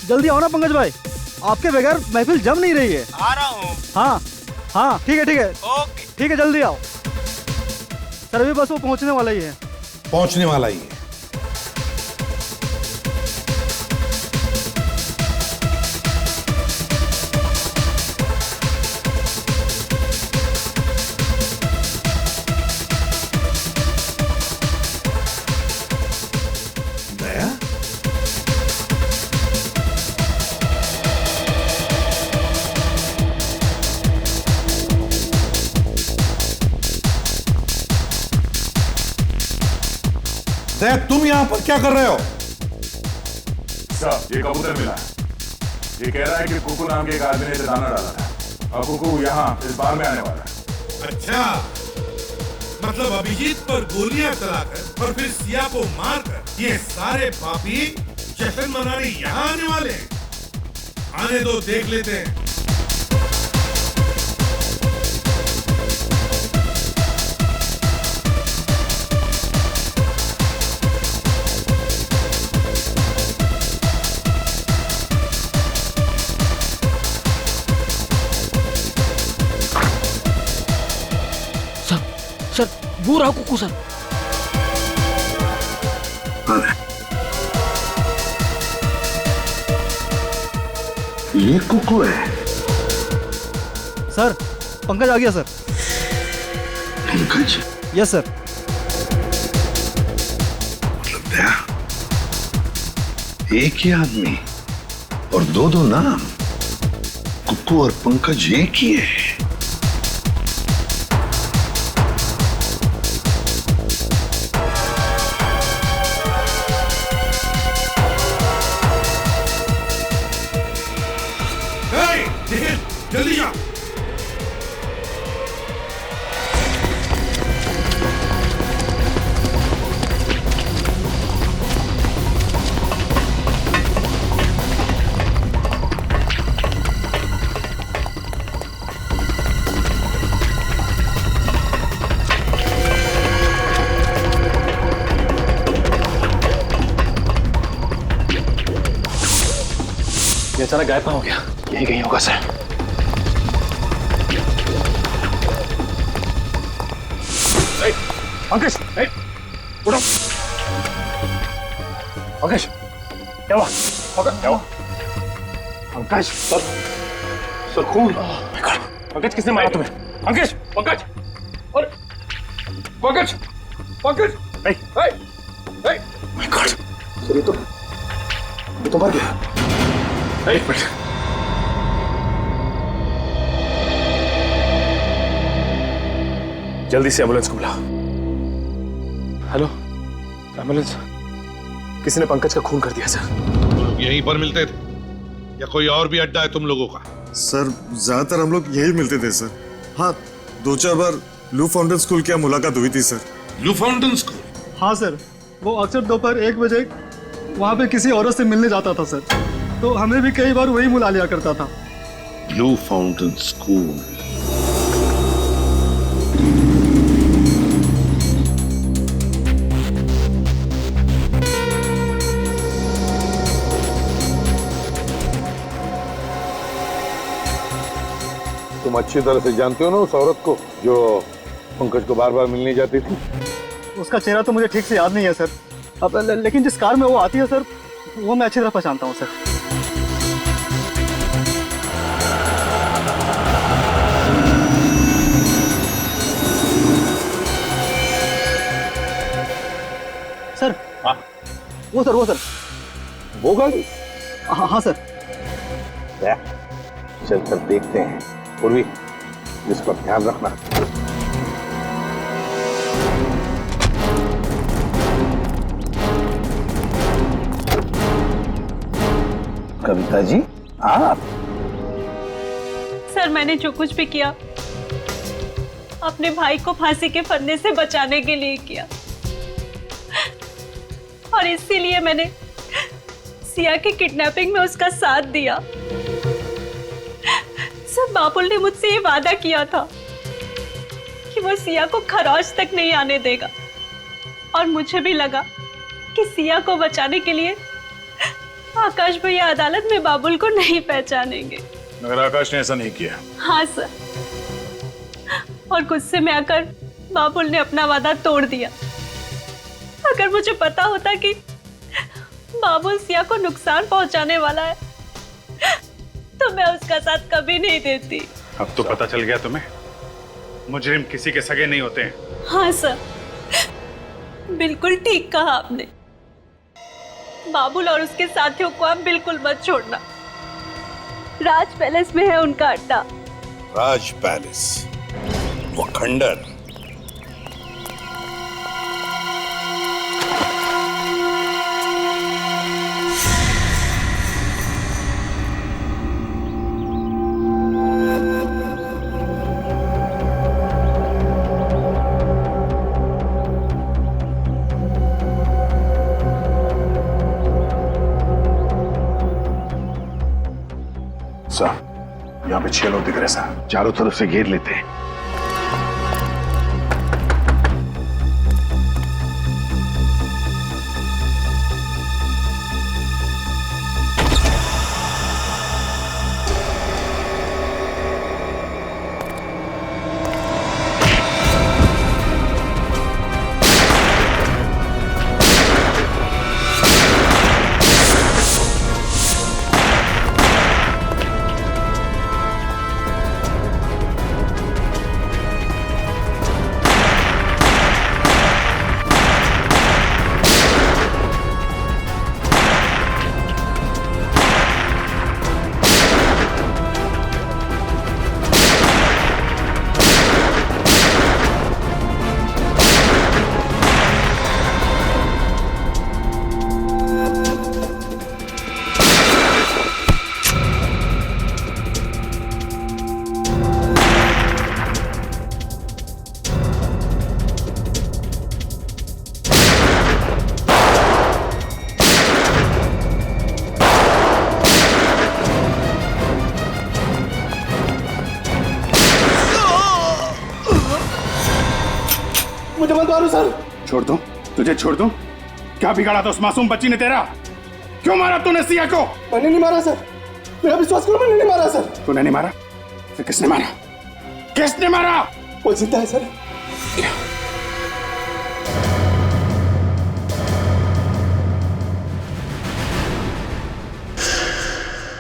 जल्दी आओ ना पंकज भाई, आपके बगैर महफिल जम नहीं रही है। आ रहा हूँ। हाँ ठीक है। ओके ठीक है, जल्दी आओ सर। अभी बस वो पहुंचने वाला ही है। पहुंचने वाला ही है। तुम यहाँ पर क्या कर रहे हो? ये कबूतर मिला है। ये कह रहा है कि कुकू नाम के एक आदमी ने इसे दाना डाला था और कुकू यहाँ इस बार में आने वाला है। अच्छा, मतलब अभिजीत पर गोलियां चलाकर और फिर सिया को मारकर ये सारे पापी जश्न मनाने यहाँ आने वाले हैं। आने दो, देख लेते हैं। सर वो रहा कुकू सर। ये कुकू है? सर पंकज आ गया सर। पंकज? Yes sir. मतलब दया, एक ही आदमी और दो नाम, कुकू और पंकज एक ही है। जल्दी जा। बेचारा गायब हो गया। यही कहीं होगा सर। अंकेश, उठो। अंकेश, क्या हुआ? क्या हुआ? अंकेश, सर खून। अंकेश, किसने मारा तुम्हें? अंकेश, पंकज, और Pankaj, Pankaj, my God, sir ये तो मर गया। एक मिनट, जल्दी से एम्बुलेंस को बुलाओ। Hello, ambulance. किसी ने पंकज का खून कर दिया सर। लोग यहीं पर मिलते थे या कोई और भी अड्डा है तुम लोगों का? सर ज्यादातर हम लोग यही मिलते थे सर। हाँ, 2-4 बार लू फाउंटेन स्कूल की मुलाकात हुई थी सर। लू फाउंटेन स्कूल? हाँ सर, वो अक्सर दोपहर 1 बजे वहाँ पे किसी औरत से मिलने जाता था सर, तो हमें भी कई बार वही बुला लिया करता था। Blue fountain school. तुम अच्छी तरह से जानते हो ना उस औरत को जो पंकज को बार बार मिलने जाती थी? उसका चेहरा तो मुझे ठीक से याद नहीं है सर, अब लेकिन जिस कार में वो आती है सर, वो मैं अच्छी तरह पहचानता हूँ सर। सर, वो सर वो गाड़ी? हाँ सर। चल कर देखते हैं। पूर्वी, इस पर ध्यान रखना। कविता जी, आप? सर, मैंने जो कुछ भी किया अपने भाई को फांसी के फंदे से बचाने के लिए किया, और इसीलिए मैंने सिया की किडनैपिंग में उसका साथ दिया। सर, बाबुल ने मुझसे ये वादा किया था कि वो सिया को खरोच तक नहीं आने देगा, और मुझे भी लगा कि सिया को बचाने के लिए आकाश भैया अदालत में बाबुल को नहीं पहचानेंगे। मगर आकाश ने ऐसा नहीं किया। हाँ सर, और गुस्से में आकर बाबुल ने अपना वादा तोड़ दिया। अगर मुझे पता होता कि बाबुल सिया को नुकसान पहुंचाने वाला है तो मैं उसका साथ कभी नहीं देती। अब तो पता चल गया तुम्हें, मुजरिम किसी के सगे नहीं होते हैं। हाँ सर, बिल्कुल ठीक कहा आपने। बाबुल और उसके साथियों को आप बिल्कुल मत छोड़ना। राज पैलेस में है उनका अड्डा। राज पैलेस, वो खंडर। यहाँ पे 6 लोग दिख रहे सर, चारों तरफ से घेर लेते हैं। मुझे मत मारो सर। छोड़ दूं? तुझे छोड़ दूं? क्या बिगाड़ा था उस मासूम बच्ची ने तेरा? क्यों मारा तूने सिया को? मैंने नहीं मारा सर। मेरा विश्वास करो, मैंने नहीं मारा सर। तूने नहीं मारा? फिर किसने मारा? किसने मारा? वो जिंदा है सर।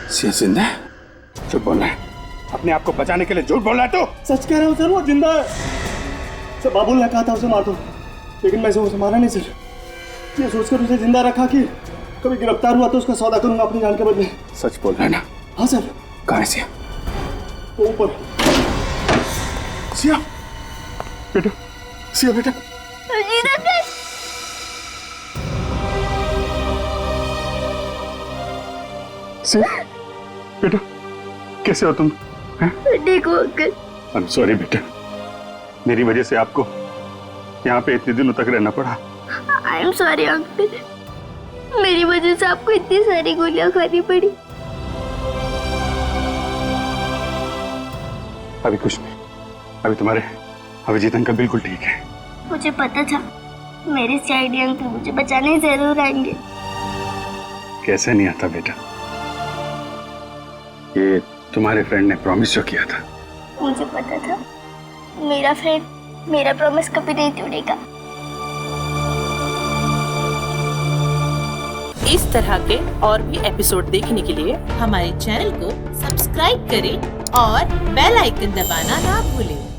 सिया जिंदा है? झूठ बोल रहा है, अपने आप को बचाने के लिए झूठ बोल रहा है तू? सच कह रहा हूँ सर, वो जिंदा है सर। बाबुल ने कहा था उसे मार दो, लेकिन मैं उसे मारा नहीं सर। ये सोचकर उसे जिंदा रखा कि कभी गिरफ्तार हुआ तो उसका सौदा करूंगा अपनी जान के बदले। सच बोल रहा है ना? हाँ सर। कहाँ है सिया? वो ऊपर। सिया बेटा, सिया बेटा। सिया बेटा, कैसे हो तुम? ठीक हो अंकल। आई एम सॉरी बेटा, मेरी वजह से आपको यहाँ पे इतने दिनों तक रहना पड़ा। आई एम सॉरी अंकल, मेरी वजह से आपको इतनी सारी गोलियां खानी पड़ी। अभी कुछ नहीं, अभी तुम्हारे अभिजीत अंकल बिल्कुल ठीक है। मुझे पता था मेरे सीआईडी अंकल मुझे बचाने जरूर आएंगे। कैसे नहीं आता बेटा, ये तुम्हारे फ्रेंड ने प्रॉमिस जो किया था। मुझे पता था मेरा फ्रेंड मेरा प्रॉमिस कभी नहीं तोड़ेगा। इस तरह के और भी एपिसोड देखने के लिए हमारे चैनल को सब्सक्राइब करें और बेल आइकन दबाना ना भूलें।